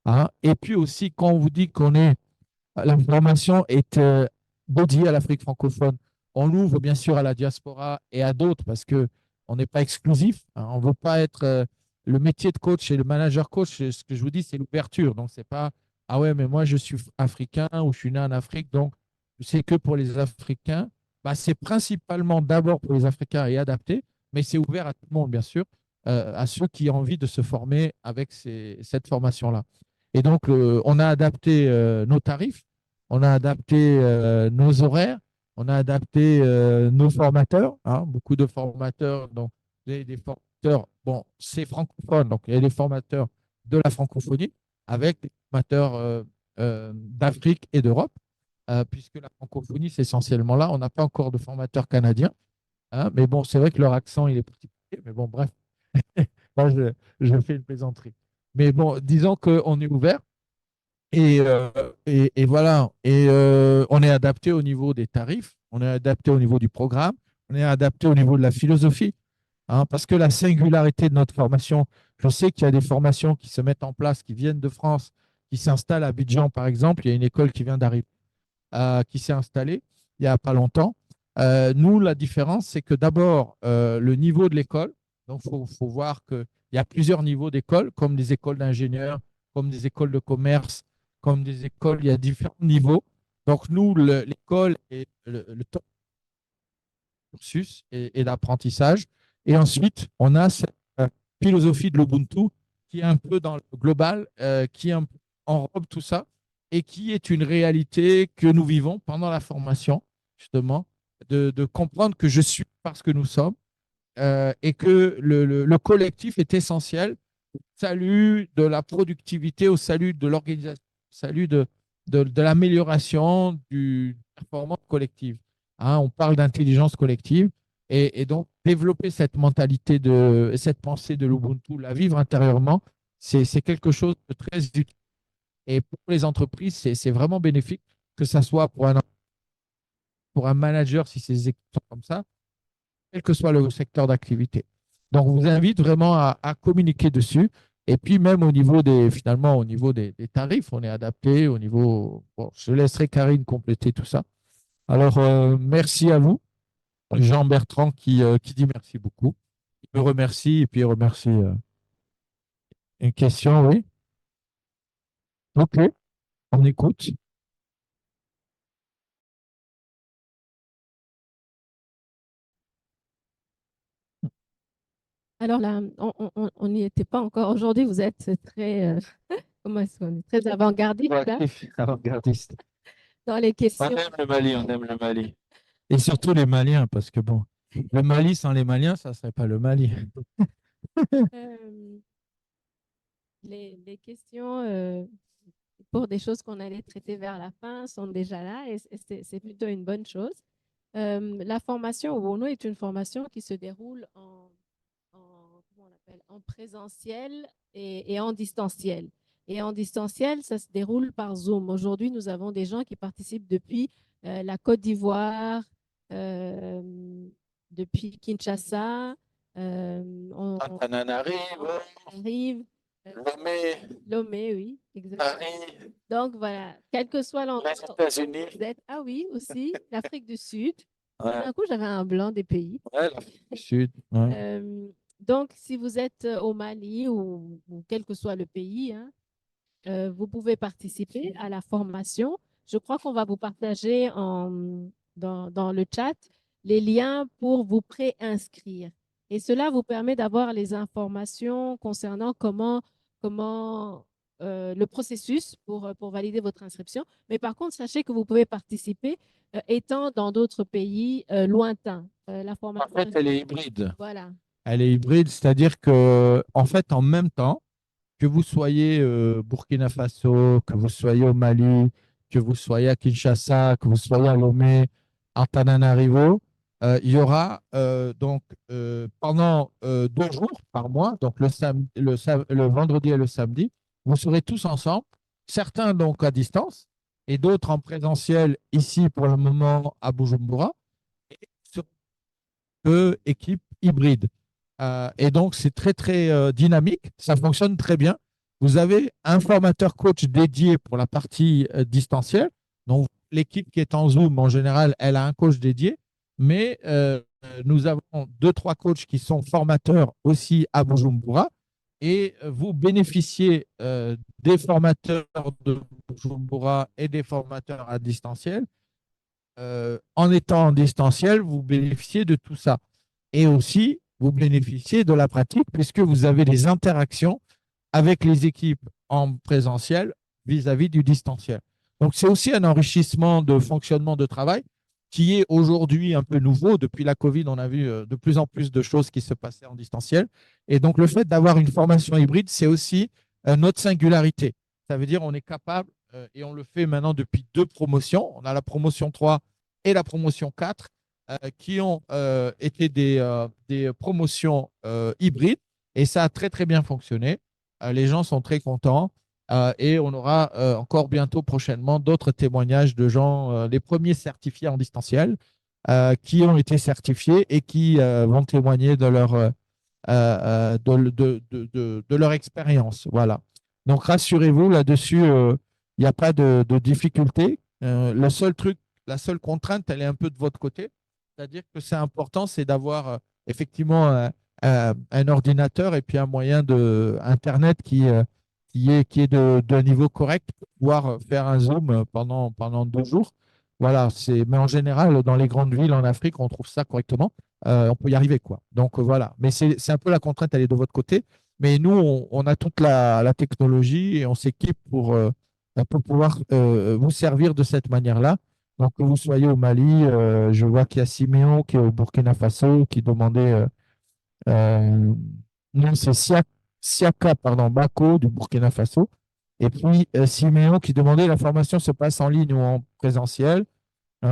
Hein. Et puis aussi, quand on vous dit la formation est dédiée à l'Afrique francophone. On l'ouvre bien sûr à la diaspora et à d'autres parce que on n'est pas exclusif. Hein. On ne veut pas être le métier de coach et le manager coach. Ce que je vous dis, c'est l'ouverture. Donc, c'est pas ah ouais, mais moi je suis africain ou je suis né en Afrique, donc c'est que pour les Africains. Bah, c'est principalement d'abord pour les Africains et adapté, mais c'est ouvert à tout le monde, bien sûr, à ceux qui ont envie de se former avec cette formation-là. Et donc, on a adapté nos tarifs, on a adapté nos horaires, on a adapté nos formateurs. Hein, beaucoup de formateurs, donc des formateurs, bon, c'est francophone, donc il y a des formateurs de la francophonie avec des formateurs d'Afrique et d'Europe, puisque la francophonie, c'est essentiellement là. On n'a pas encore de formateurs canadiens, hein, mais bon, c'est vrai que leur accent, il est particulier, mais bon, bref, moi, je fais une plaisanterie. Mais bon, disons qu'on est ouvert. Et voilà. Et on est adapté au niveau des tarifs, on est adapté au niveau du programme, on est adapté au niveau de la philosophie. Hein, parce que la singularité de notre formation, je sais qu'il y a des formations qui se mettent en place, qui viennent de France, qui s'installent à Abidjan, par exemple. Il y a une école qui vient d'arriver, qui s'est installée il n'y a pas longtemps. Nous, la différence, c'est que d'abord, le niveau de l'école, donc faut voir qu'il y a plusieurs niveaux d'école, comme des écoles d'ingénieurs, comme des écoles de commerce, comme des écoles, il y a différents niveaux. Donc, nous, l'école est le top cursus et d'apprentissage. Et ensuite, on a cette philosophie de l'Ubuntu qui est un peu dans le global, qui enrobe tout ça et qui est une réalité que nous vivons pendant la formation, justement, de comprendre que je suis parce que nous sommes et que le collectif est essentiel au salut de la productivité, au salut de l'organisation, au salut de l'amélioration du performance collective. Hein, on parle d'intelligence collective et donc développer cette mentalité, cette pensée de l'Ubuntu, la vivre intérieurement, c'est quelque chose de très utile. Et pour les entreprises, c'est vraiment bénéfique, que ce soit pour un manager, si ces équipes sont comme ça, quel que soit le secteur d'activité. Donc, on vous invite vraiment à communiquer dessus. Et puis, même au niveau finalement, au niveau des tarifs, on est adapté au niveau. Bon, je laisserai Karine compléter tout ça. Alors, merci à vous. Jean Bertrand qui dit merci beaucoup. Il me remercie et puis il remercie. Une question, oui. OK, on écoute. Alors là, on n'y était pas encore. Aujourd'hui, vous êtes très, comment est-ce qu'on est? Très avant-gardiste là, Proactif, avant-gardiste. dans les On questions. aime le Mali, on aime le Mali. Et surtout les Maliens, parce que bon, le Mali sans les Maliens, ça ne serait pas le Mali. Euh, les questions pour des choses qu'on allait traiter vers la fin sont déjà là et c'est plutôt une bonne chose. La formation au Bono est une formation qui se déroule comment on appelle, en présentiel et en distanciel. Et en distanciel, ça se déroule par Zoom. Aujourd'hui, nous avons des gens qui participent depuis la Côte d'Ivoire, euh, depuis Kinshasa. Antananarivo, Arrive, euh, Lomé, Lomé, oui, exactement. Paris, Donc voilà, quel que soit l'endroit les où États-Unis. vous êtes, ah oui, aussi, l'Afrique du Sud. Ouais, D'un coup, j'avais un blanc des pays. ouais, l'Afrique du Sud. Ouais. Donc, si vous êtes au Mali ou quel que soit le pays, hein, vous pouvez participer à la formation. Je crois qu'on va vous partager dans le chat les liens pour vous préinscrire. Et cela vous permet d'avoir les informations concernant comment le processus pour valider votre inscription. Mais par contre, sachez que vous pouvez participer étant dans d'autres pays lointains. La En formation, fait, elle est hybride. voilà. Elle est hybride, c'est-à-dire que, en fait, en même temps, que vous soyez Burkina Faso, que vous soyez au Mali, que vous soyez à Kinshasa, que vous soyez à Lomé, Antananarivo, il y aura donc pendant 2 jours par mois, donc le vendredi et le samedi, vous serez tous ensemble, certains donc à distance et d'autres en présentiel ici pour le moment à Bujumbura, et sur équipe hybride. Et donc, c'est très, très dynamique. Ça fonctionne très bien. Vous avez un formateur coach dédié pour la partie distancielle. Donc, l'équipe qui est en Zoom, en général, elle a un coach dédié. Mais nous avons 2, 3 coachs qui sont formateurs aussi à Bujumbura. Et vous bénéficiez des formateurs de Bujumbura et des formateurs à distanciel. En étant en distanciel, vous bénéficiez de tout ça. Et aussi, vous bénéficiez de la pratique puisque vous avez des interactions avec les équipes en présentiel vis-à-vis du distanciel. Donc, c'est aussi un enrichissement de fonctionnement de travail qui est aujourd'hui un peu nouveau. Depuis la Covid, on a vu de plus en plus de choses qui se passaient en distanciel. Et donc, le fait d'avoir une formation hybride, c'est aussi notre singularité. Ça veut dire qu'on est capable, et on le fait maintenant depuis 2 promotions. On a la promotion 3 et la promotion 4 qui ont été des promotions hybrides et ça a très très bien fonctionné. Les gens sont très contents et on aura encore bientôt prochainement d'autres témoignages de gens, les premiers certifiés en distanciel qui ont été certifiés et qui vont témoigner de leur expérience. Voilà. Donc rassurez-vous là-dessus, il n'y a pas de difficulté. Le seul truc, la seule contrainte, elle est un peu de votre côté. C'est-à-dire que c'est important, c'est d'avoir effectivement un ordinateur et puis un moyen de Internet qui est de niveau correct pour pouvoir faire un Zoom pendant 2 jours. Voilà, mais en général, dans les grandes villes en Afrique, on trouve ça correctement. On peut y arriver, quoi. Donc voilà. Mais c'est un peu la contrainte, elle est de votre côté. Mais nous, on a toute la technologie et on s'équipe pour pouvoir vous servir de cette manière-là. Donc, que vous soyez au Mali, je vois qu'il y a Siméon qui est au Burkina Faso, qui demandait, non, c'est Siaka, pardon, Bako du Burkina Faso. Et puis, Siméon qui demandait, la formation se passe en ligne ou en présentiel.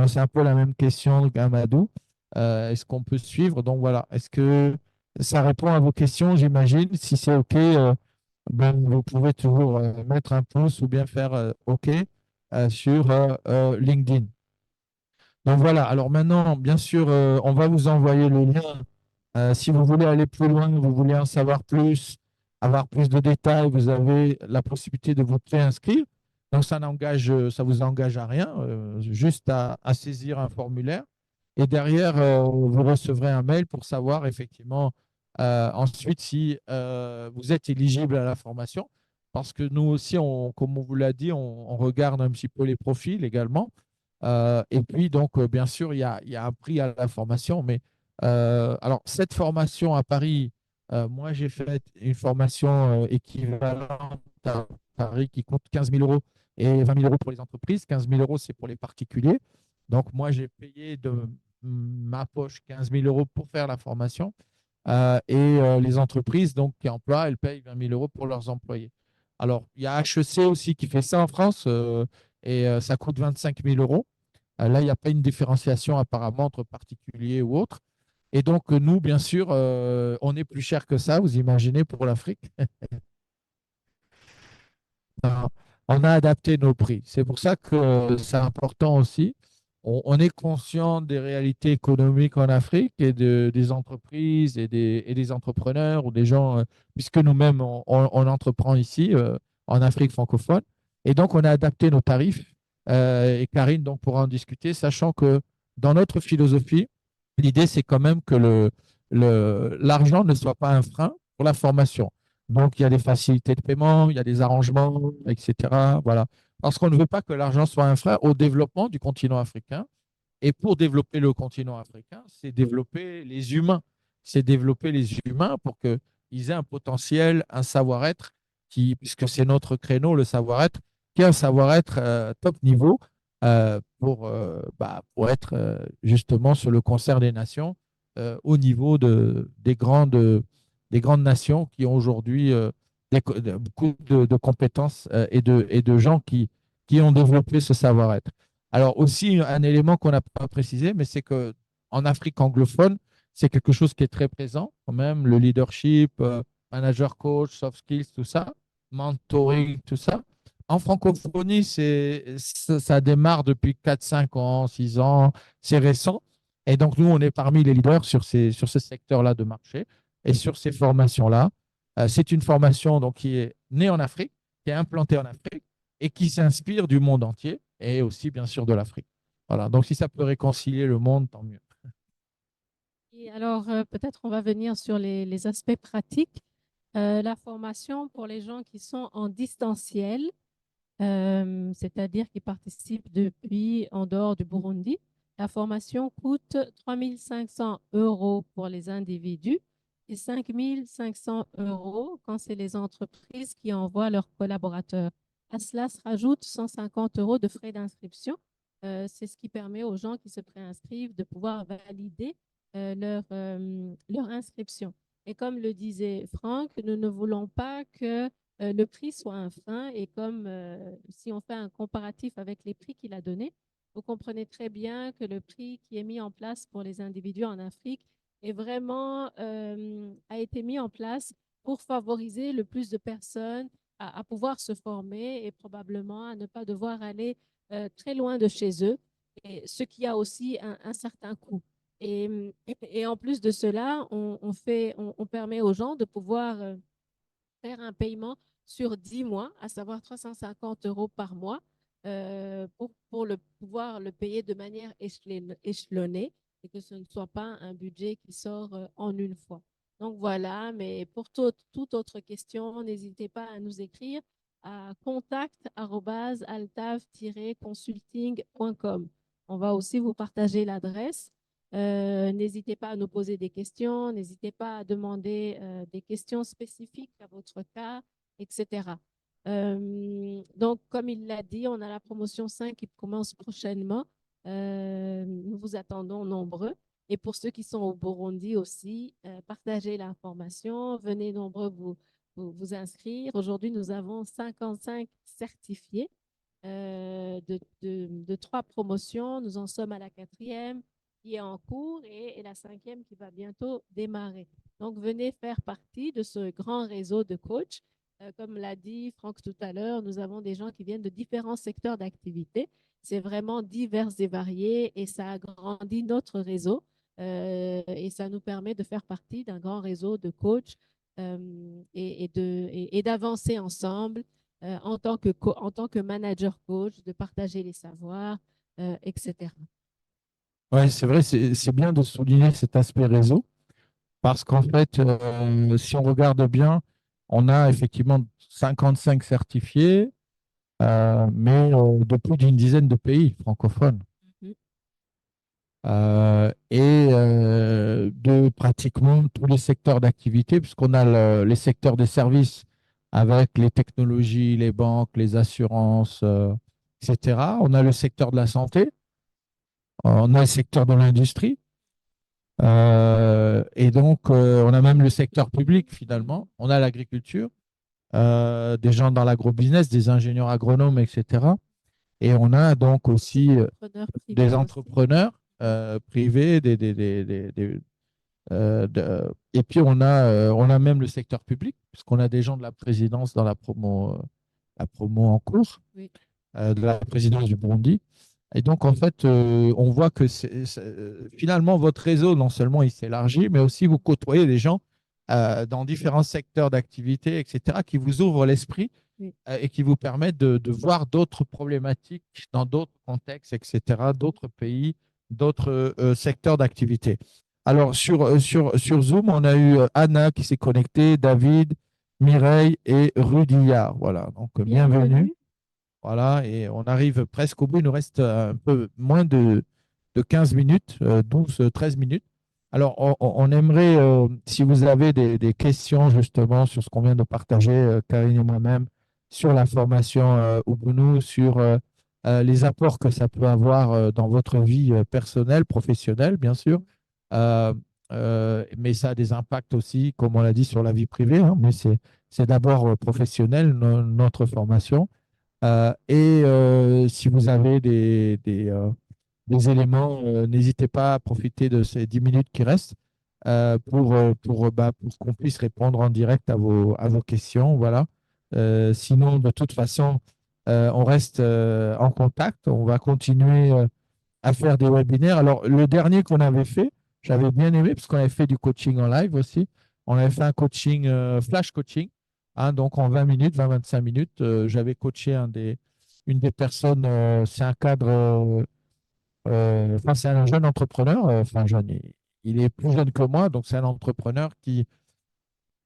C'est un peu la même question qu'Amadou. Est-ce qu'on peut suivre? Donc voilà, est-ce que ça répond à vos questions, j'imagine? Si c'est OK, ben, vous pouvez toujours mettre un pouce ou bien faire OK sur LinkedIn. Donc voilà, alors maintenant, bien sûr, on va vous envoyer le lien. Si vous voulez aller plus loin, vous voulez en savoir plus, avoir plus de détails, vous avez la possibilité de vous préinscrire. Donc ça vous engage à rien, juste à saisir un formulaire. Et derrière, vous recevrez un mail pour savoir effectivement ensuite si vous êtes éligible à la formation. Parce que nous aussi, comme on vous l'a dit, on regarde un petit peu les profils également. Et puis, donc, bien sûr, il y a un prix à la formation. Mais alors, cette formation à Paris, Moi, j'ai fait une formation équivalente à Paris qui coûte 15 000 euros et 20 000 euros pour les entreprises. 15 000 euros, c'est pour les particuliers. Donc, moi, j'ai payé de ma poche 15 000 euros pour faire la formation. Les entreprises donc, qui emploient, elles payent 20 000 euros pour leurs employés. Alors, il y a HEC aussi qui fait ça en France ça coûte 25 000 euros. Là, il n'y a pas une différenciation apparemment entre particuliers ou autres. Et donc, nous, bien sûr, on est plus cher que ça, vous imaginez, pour l'Afrique. Ben, on a adapté nos prix. C'est pour ça que c'est important aussi. On est conscient des réalités économiques en Afrique des entreprises et des entrepreneurs ou des gens, puisque nous-mêmes, on entreprend ici, en Afrique francophone. Et donc, on a adapté nos tarifs. Et Karine donc, pourra en discuter, sachant que dans notre philosophie, l'idée, c'est quand même que l'argent ne soit pas un frein pour la formation. Donc, il y a des facilités de paiement, il y a des arrangements, etc. Voilà. Parce qu'on ne veut pas que l'argent soit un frein au développement du continent africain. Et pour développer le continent africain, c'est développer les humains. C'est développer les humains pour qu'ils aient un potentiel, un savoir-être, puisque c'est notre créneau, le savoir-être, qui est un savoir-être top niveau pour être justement sur le concert des nations au niveau des grandes nations qui ont aujourd'hui beaucoup de compétences et de gens qui ont développé ce savoir-être. Alors aussi, un élément qu'on n'a pas précisé, mais c'est qu'en Afrique anglophone, c'est quelque chose qui est très présent quand même, le leadership, manager coach, soft skills, tout ça, mentoring, tout ça. En francophonie, ça démarre depuis 4, 5 ans, 6 ans, c'est récent. Et donc, nous, on est parmi les leaders sur ce secteur-là de marché et sur ces formations-là. C'est une formation donc, qui est née en Afrique, qui est implantée en Afrique et qui s'inspire du monde entier et aussi, bien sûr, de l'Afrique. Voilà. Donc, si ça peut réconcilier le monde, tant mieux. Et alors, peut-être on va venir sur les aspects pratiques. La formation pour les gens qui sont en distanciel, c'est-à-dire qui participent depuis en dehors du Burundi. La formation coûte 3 500 euros pour les individus et 5 500 euros quand c'est les entreprises qui envoient leurs collaborateurs. À cela se rajoute 150 euros de frais d'inscription. C'est ce qui permet aux gens qui se préinscrivent de pouvoir valider leur inscription. Et comme le disait Franck, nous ne voulons pas que le prix soit un frein. Et comme si on fait un comparatif avec les prix qu'il a donnés, vous comprenez très bien que le prix qui est mis en place pour les individus en Afrique est vraiment, a été mis en place pour favoriser le plus de personnes à pouvoir se former et probablement à ne pas devoir aller très loin de chez eux, et ce qui a aussi un certain coût. Et en plus de cela, on permet aux gens de pouvoir faire un paiement sur 10 mois, à savoir 350 euros par mois, pour pouvoir le payer de manière échelonnée et que ce ne soit pas un budget qui sort en une fois. Donc voilà, mais pour toute autre question, n'hésitez pas à nous écrire à contact@altav-consulting.com. On va aussi vous partager l'adresse. N'hésitez pas à nous poser des questions, n'hésitez pas à demander des questions spécifiques à votre cas, etc. Donc, comme il l'a dit, on a la promotion 5 qui commence prochainement. Nous vous attendons nombreux. Et pour ceux qui sont au Burundi aussi, partagez l'information, venez nombreux vous inscrire. Aujourd'hui, nous avons 55 certifiés de 3 promotions. Nous en sommes à la 4e qui est en cours et la 5e qui va bientôt démarrer. Donc, venez faire partie de ce grand réseau de coachs. Comme l'a dit Franck tout à l'heure, nous avons des gens qui viennent de différents secteurs d'activité. C'est vraiment divers et varié et ça agrandit notre réseau et ça nous permet de faire partie d'un grand réseau de coachs et d'avancer ensemble en tant que manager coach, de partager les savoirs, etc. Oui, c'est vrai, c'est bien de souligner cet aspect réseau parce qu'en fait, si on regarde bien, on a effectivement 55 certifiés, mais de plus d'une dizaine de pays francophones. Mhm. de pratiquement tous les secteurs d'activité, puisqu'on a les secteurs des services avec les technologies, les banques, les assurances, etc. On a le secteur de la santé, on a le secteur de l'industrie, et donc on a même le secteur public finalement, on a l'agriculture, des gens dans l'agrobusiness, des ingénieurs agronomes, etc. Et on a donc aussi Entrepreneurs des privés aussi. entrepreneurs privés, et puis on a même le secteur public, puisqu'on a des gens de la présidence dans la promo en cours, Oui. de la présidence du Burundi. Et donc, en fait, on voit que finalement, votre réseau, non seulement il s'élargit, mais aussi vous côtoyez des gens dans différents secteurs d'activité, etc., qui vous ouvrent l'esprit Oui. et qui vous permettent de voir d'autres problématiques dans d'autres contextes, etc., d'autres pays, d'autres secteurs d'activité. Alors, sur Zoom, on a eu Anna qui s'est connectée, David, Mireille et Rudillard. Voilà, donc bienvenue. Voilà, et on arrive presque au bout. Il nous reste un peu moins de 15 minutes, 12, 13 minutes. Alors, on aimerait, si vous avez des questions justement sur ce qu'on vient de partager, Karine et moi-même, sur la formation Ubuntu, sur les apports que ça peut avoir dans votre vie personnelle, professionnelle, bien sûr. Euh, mais ça a des impacts aussi, comme on l'a dit, sur la vie privée, hein, mais c'est d'abord professionnel, notre formation. Si vous avez des éléments, n'hésitez pas à profiter de ces 10 minutes qui restent pour qu'on puisse répondre en direct à vos questions. Voilà. Sinon, de toute façon, on reste en contact. On va continuer à faire des webinaires. Alors, le dernier qu'on avait fait, j'avais bien aimé parce qu'on avait fait du coaching en live aussi. On avait fait un coaching, flash coaching, hein, donc en 20 minutes, 20-25 minutes. J'avais coaché une des personnes, c'est un cadre, enfin, c'est un jeune entrepreneur, enfin, jeune, il est plus jeune que moi, donc c'est un entrepreneur qui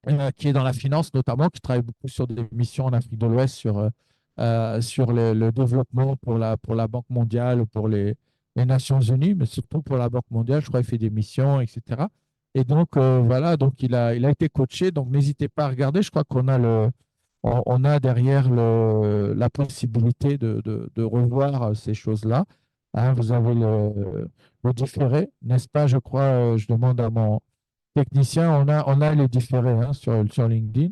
est dans la finance notamment, qui travaille beaucoup sur des missions en Afrique de l'Ouest, sur le développement pour la Banque mondiale, pour les Nations Unies, mais surtout pour la Banque mondiale. Je crois qu'il fait des missions, etc. Et donc, voilà, donc il a été coaché. Donc, n'hésitez pas à regarder. Je crois qu'on a on a derrière la possibilité de revoir ces choses-là. Hein, vous avez le différé, n'est-ce pas? Je crois, je demande à mon technicien, on a les différés hein, sur LinkedIn.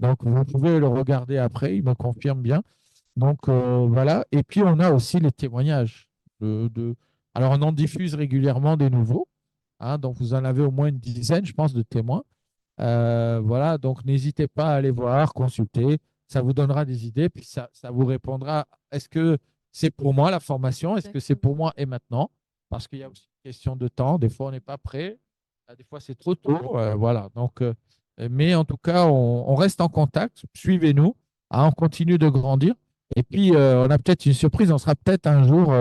Donc, vous pouvez le regarder après, il me confirme bien. Donc, voilà. Et puis, on a aussi les témoignages. Alors, on en diffuse régulièrement des nouveaux. Hein, donc, vous en avez au moins une dizaine, je pense, de témoins. Voilà. Donc, n'hésitez pas à aller voir, consulter. Ça vous donnera des idées. Puis, ça vous répondra. Est-ce que c'est pour moi la formation? Est-ce que c'est pour moi et maintenant? Parce qu'il y a aussi une question de temps. Des fois, on n'est pas prêt. Des fois, c'est trop tôt. Voilà. Donc, mais en tout cas, on reste en contact. Suivez-nous. Hein, on continue de grandir. Et puis, on a peut-être une surprise. On sera peut-être un jour,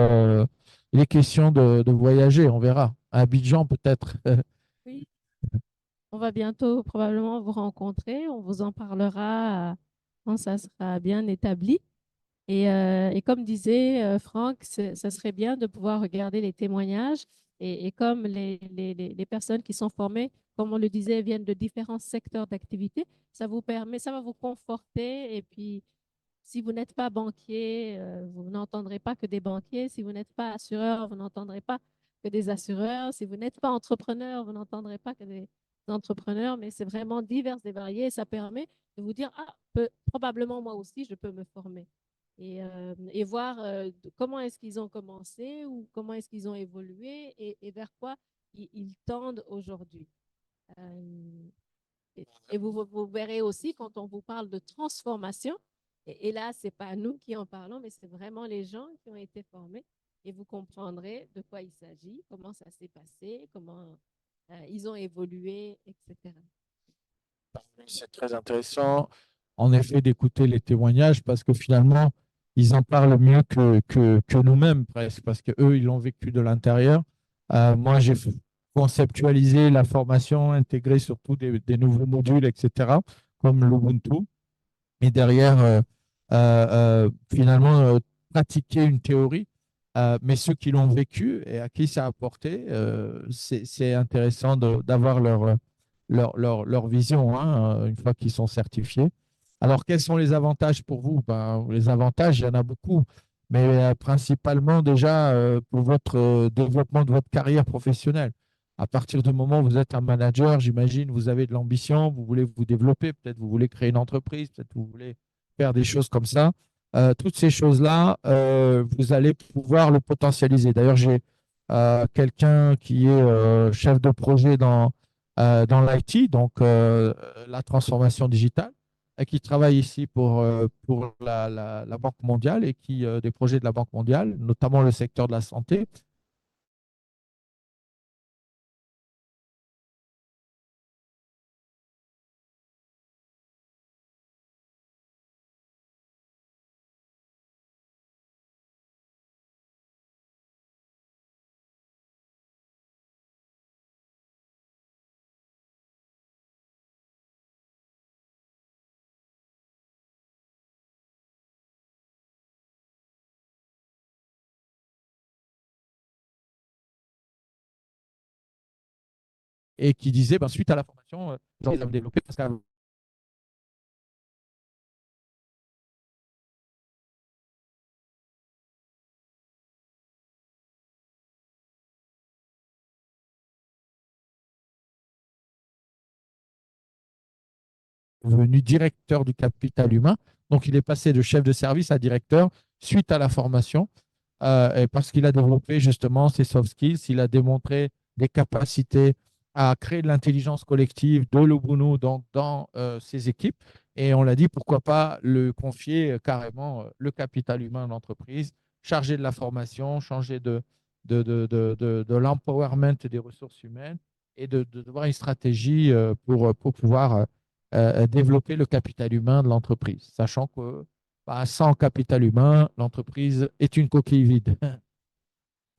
il est question de voyager. On verra. À Abidjan, peut-être. Oui, on va bientôt probablement vous rencontrer. On vous en parlera quand ça sera bien établi. Et comme disait Franck, ça serait bien de pouvoir regarder les témoignages. Et comme les personnes qui sont formées, comme on le disait, viennent de différents secteurs d'activité, ça vous permet, ça va vous conforter. Et puis, si vous n'êtes pas banquier, vous n'entendrez pas que des banquiers. Si vous n'êtes pas assureur, vous n'entendrez pas que des assureurs. Si vous n'êtes pas entrepreneur, vous n'entendrez pas que des entrepreneurs. Mais c'est vraiment divers et varié. Et ça permet de vous dire, ah, probablement moi aussi, je peux me former. Et voir comment est-ce qu'ils ont commencé ou comment est-ce qu'ils ont évolué et vers quoi ils tendent aujourd'hui. Euh, et vous verrez aussi quand on vous parle de transformation, et là, ce n'est pas nous qui en parlons, mais c'est vraiment les gens qui ont été formés et vous comprendrez de quoi il s'agit, comment ça s'est passé, comment ils ont évolué, etc. C'est très intéressant, en effet, d'écouter les témoignages parce que finalement, ils en parlent mieux que nous-mêmes presque, parce qu'eux, ils l'ont vécu de l'intérieur. Moi, j'ai conceptualisé la formation, intégré surtout des nouveaux modules, etc., comme l'Ubuntu. Et derrière, finalement, pratiquer une théorie. mais ceux qui l'ont vécu et à qui ça a apporté, c'est intéressant d'avoir leur vision, hein, une fois qu'ils sont certifiés. Alors, quels sont les avantages pour vous? Ben, les avantages, il y en a beaucoup, mais principalement déjà pour votre développement de votre carrière professionnelle. À partir du moment où vous êtes un manager, j'imagine, vous avez de l'ambition, vous voulez vous développer, peut-être vous voulez créer une entreprise, peut-être vous voulez faire des choses comme ça. Toutes ces choses-là, vous allez pouvoir le potentialiser. D'ailleurs, j'ai quelqu'un qui est chef de projet dans l'IT, donc la transformation digitale, et qui travaille ici pour la Banque mondiale et qui des projets de la Banque mondiale, notamment le secteur de la santé. Et qui disait, ben, suite à la formation, vous allez développer parce que devenu directeur du capital humain. Donc, il est passé de chef de service à directeur suite à la formation, et parce qu'il a développé justement ses soft skills, il a démontré des capacités à créer de l'intelligence collective, de l'Ubuntu dans ses équipes. Et on l'a dit, pourquoi pas le confier carrément le capital humain de l'entreprise, chargé de la formation, changer de l'empowerment des ressources humaines et voir une stratégie pour pouvoir développer le capital humain de l'entreprise, sachant que bah, sans capital humain, l'entreprise est une coquille vide.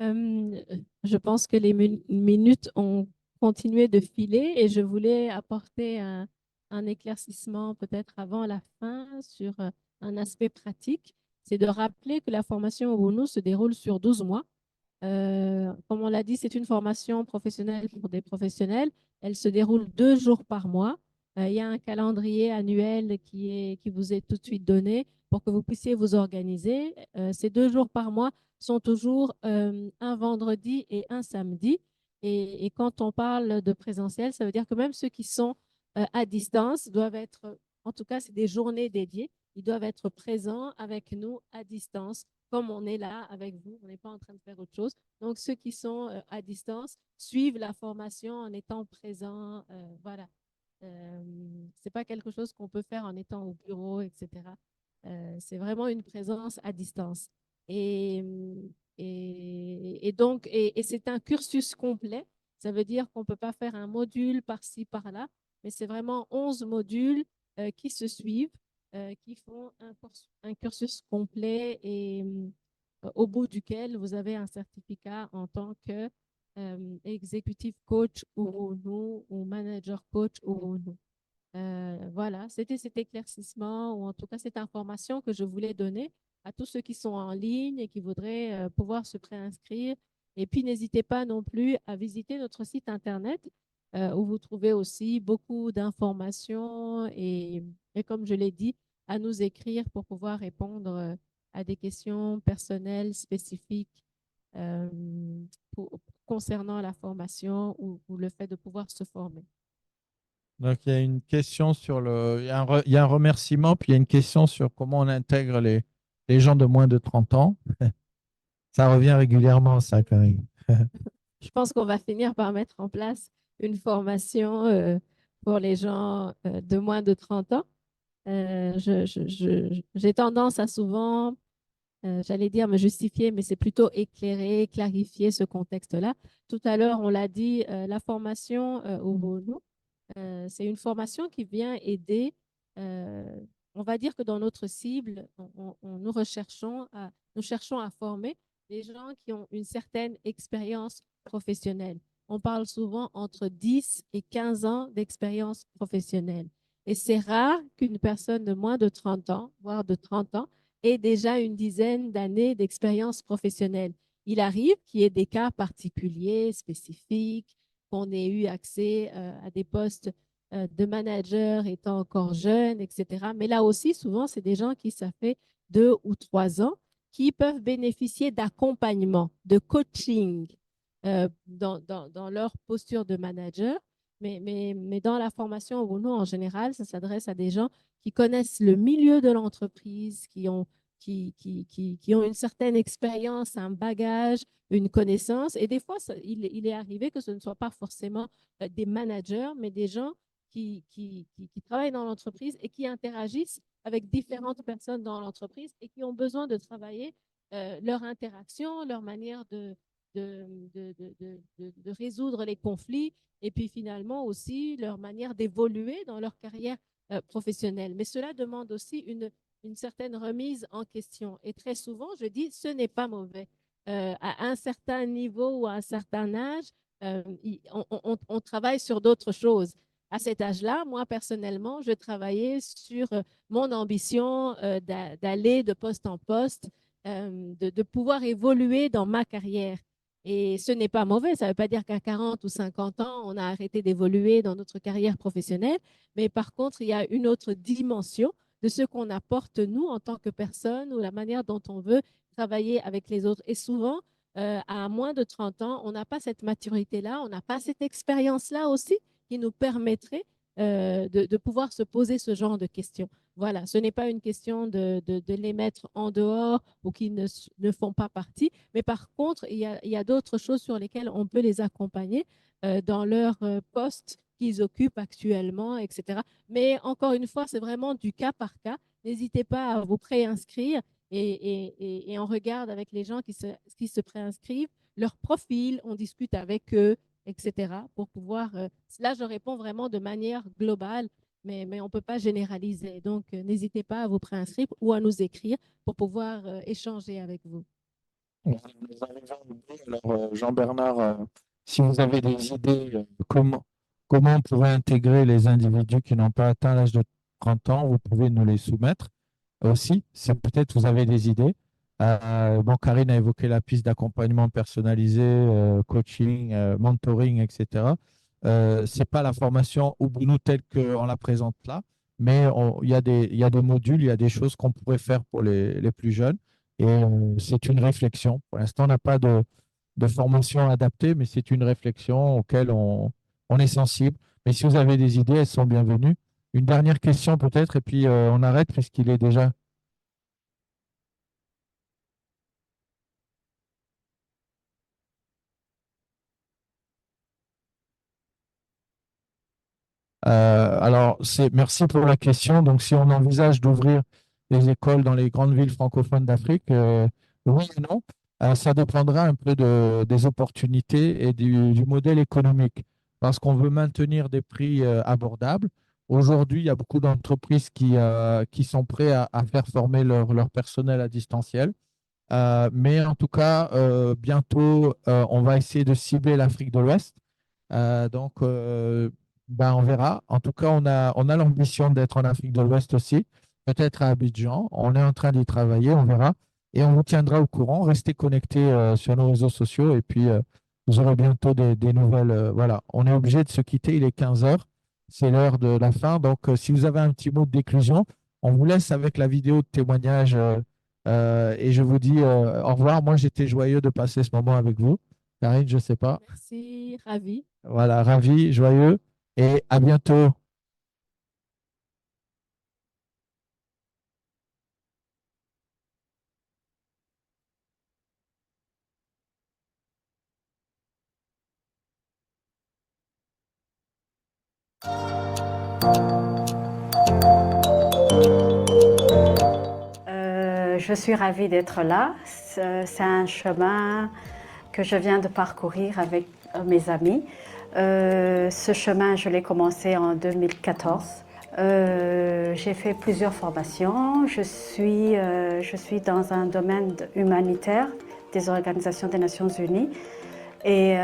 Euh, je pense que les minutes ont continué de filer et je voulais apporter un éclaircissement peut-être avant la fin sur un aspect pratique. C'est de rappeler que la formation au UNO se déroule sur 12 mois. Comme on l'a dit, c'est une formation professionnelle pour des professionnels. Elle se déroule 2 jours par mois. Il y a un calendrier annuel qui vous est tout de suite donné pour que vous puissiez vous organiser. Ces 2 jours par mois sont toujours un vendredi et un samedi. Et quand on parle de présentiel, ça veut dire que même ceux qui sont à distance doivent être, en tout cas, c'est des journées dédiées. Ils doivent être présents avec nous à distance comme on est là avec vous, on n'est pas en train de faire autre chose. Donc, ceux qui sont à distance suivent la formation en étant présents. Voilà. C'est pas quelque chose qu'on peut faire en étant au bureau, etc. C'est vraiment une présence à distance. Et, et donc, et c'est un cursus complet. Ça veut dire qu'on ne peut pas faire un module par-ci, par-là, mais c'est vraiment 11 modules qui se suivent qui font un cursus complet et au bout duquel vous avez un certificat en tant que executive coach ou manager coach ou voilà, c'était cet éclaircissement ou en tout cas cette information que je voulais donner à tous ceux qui sont en ligne et qui voudraient pouvoir se préinscrire. Et puis, n'hésitez pas non plus à visiter notre site Internet où vous trouvez aussi beaucoup d'informations et comme je l'ai dit, à nous écrire pour pouvoir répondre à des questions personnelles, spécifiques euh, concernant la formation ou le fait de pouvoir se former. Donc, il y a une question sur le. Il y a un remerciement, puis il y a une question sur comment on intègre les gens de moins de 30 ans. Ça revient régulièrement, ça, Karine. Je pense qu'on va finir par mettre en place une formation pour les gens de moins de 30 ans. J'ai tendance à souvent, j'allais dire me justifier, mais c'est plutôt éclairer, clarifier ce contexte-là. Tout à l'heure, on l'a dit, la formation au Bono, c'est une formation qui vient aider, euh, on va dire que dans notre cible, nous cherchons à former des gens qui ont une certaine expérience professionnelle. On parle souvent entre 10 et 15 ans d'expérience professionnelle. Et c'est rare qu'une personne de moins de 30 ans, voire de 30 ans, ait déjà une dizaine d'années d'expérience professionnelle. il arrive qu'il y ait des cas particuliers, spécifiques, qu'on ait eu accès à des postes de manager étant encore jeunes, etc. Mais là aussi, souvent, c'est des gens qui, ça fait 2 ou 3 ans, qui peuvent bénéficier d'accompagnement, de coaching dans leur posture de manager. Mais dans la formation au nous, en général, ça s'adresse à des gens qui connaissent le milieu de l'entreprise, qui ont une certaine expérience, un bagage, une connaissance. Et des fois, il est arrivé que ce ne soit pas forcément des managers, mais des gens qui travaillent dans l'entreprise et qui interagissent avec différentes personnes dans l'entreprise et qui ont besoin de travailler leur interaction, leur manière de résoudre les conflits et puis finalement aussi leur manière d'évoluer dans leur carrière professionnelle. Mais cela demande aussi une certaine remise en question. Et très souvent, je dis, ce n'est pas mauvais. À un certain niveau ou à un certain âge, on travaille sur d'autres choses. À cet âge-là, moi, personnellement, je travaillais sur mon ambition d'aller de poste en poste, de pouvoir évoluer dans ma carrière. Et ce n'est pas mauvais, ça ne veut pas dire qu'à 40 ou 50 ans, on a arrêté d'évoluer dans notre carrière professionnelle, mais par contre, il y a une autre dimension de ce qu'on apporte, nous, en tant que personne, ou la manière dont on veut travailler avec les autres. Et souvent, à moins de 30 ans, on n'a pas cette maturité-là, on n'a pas cette expérience-là aussi qui nous permettrait de pouvoir se poser ce genre de questions. Voilà, ce n'est pas une question de les mettre en dehors ou qui ne font pas partie, mais par contre, il y a d'autres choses sur lesquelles on peut les accompagner dans leur poste qu'ils occupent actuellement, etc. Mais encore une fois, c'est vraiment du cas par cas. N'hésitez pas à vous préinscrire et on regarde avec les gens qui se préinscrivent leur profil, on discute avec eux, etc. pour pouvoir… là, je réponds vraiment de manière globale, mais on ne peut pas généraliser. Donc, n'hésitez pas à vous préinscrire ou à nous écrire pour pouvoir échanger avec vous. Alors, Jean-Bernard, si vous avez des idées, comment on pourrait intégrer les individus qui n'ont pas atteint l'âge de 30 ans, vous pouvez nous les soumettre aussi, si peut-être vous avez des idées. Bon, Karine a évoqué la piste d'accompagnement personnalisé, coaching, mentoring, etc. Ce n'est pas la formation Ubuntu telle qu'on la présente là, mais il y a des modules, il y a des choses qu'on pourrait faire pour les plus jeunes. Et c'est une réflexion. Pour l'instant, on n'a pas de formation adaptée, mais c'est une réflexion auquel on est sensible. Mais si vous avez des idées, elles sont bienvenues. Une dernière question peut-être, et puis on arrête puisqu'il est déjà… Alors, merci pour la question. Donc, si on envisage d'ouvrir des écoles dans les grandes villes francophones d'Afrique, oui et non. Ça dépendra un peu des opportunités et du modèle économique, parce qu'on veut maintenir des prix abordables. Aujourd'hui, il y a beaucoup d'entreprises qui sont prêtes à faire former leur personnel à distanciel. Mais en tout cas, bientôt, on va essayer de cibler l'Afrique de l'Ouest. Donc, ben, on verra. En tout cas, on a l'ambition d'être en Afrique de l'Ouest aussi, peut-être à Abidjan. On est en train d'y travailler, on verra. Et on vous tiendra au courant. Restez connectés sur nos réseaux sociaux et puis vous aurez bientôt des nouvelles. Voilà, on est obligé de se quitter. Il est 15 heures. C'est l'heure de la fin. Donc, si vous avez un petit mot de déclusion, on vous laisse avec la vidéo de témoignage et je vous dis au revoir. Moi, j'étais joyeux de passer ce moment avec vous. Karine, je ne sais pas. Merci, ravi. Voilà, ravi, joyeux et à bientôt. Je suis ravie d'être là. C'est un chemin que je viens de parcourir avec mes amis. Ce chemin, je l'ai commencé en 2014. J'ai fait plusieurs formations. Je suis dans un domaine humanitaire des organisations des Nations Unies. Et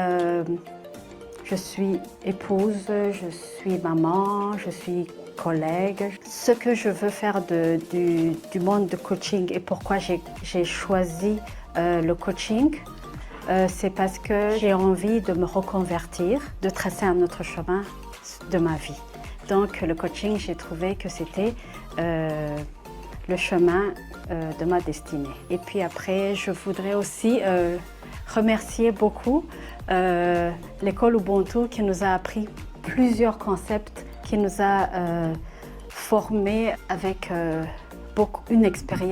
je suis épouse, je suis maman, je suis collègue. Ce que je veux faire du monde de coaching et pourquoi j'ai choisi le coaching, c'est parce que j'ai envie de me reconvertir, de tracer un autre chemin de ma vie. Donc le coaching, j'ai trouvé que c'était le chemin de ma destinée. Et puis après, je voudrais aussi remercier beaucoup l'école Ubuntu qui nous a appris plusieurs concepts, qui nous a formés avec une expérience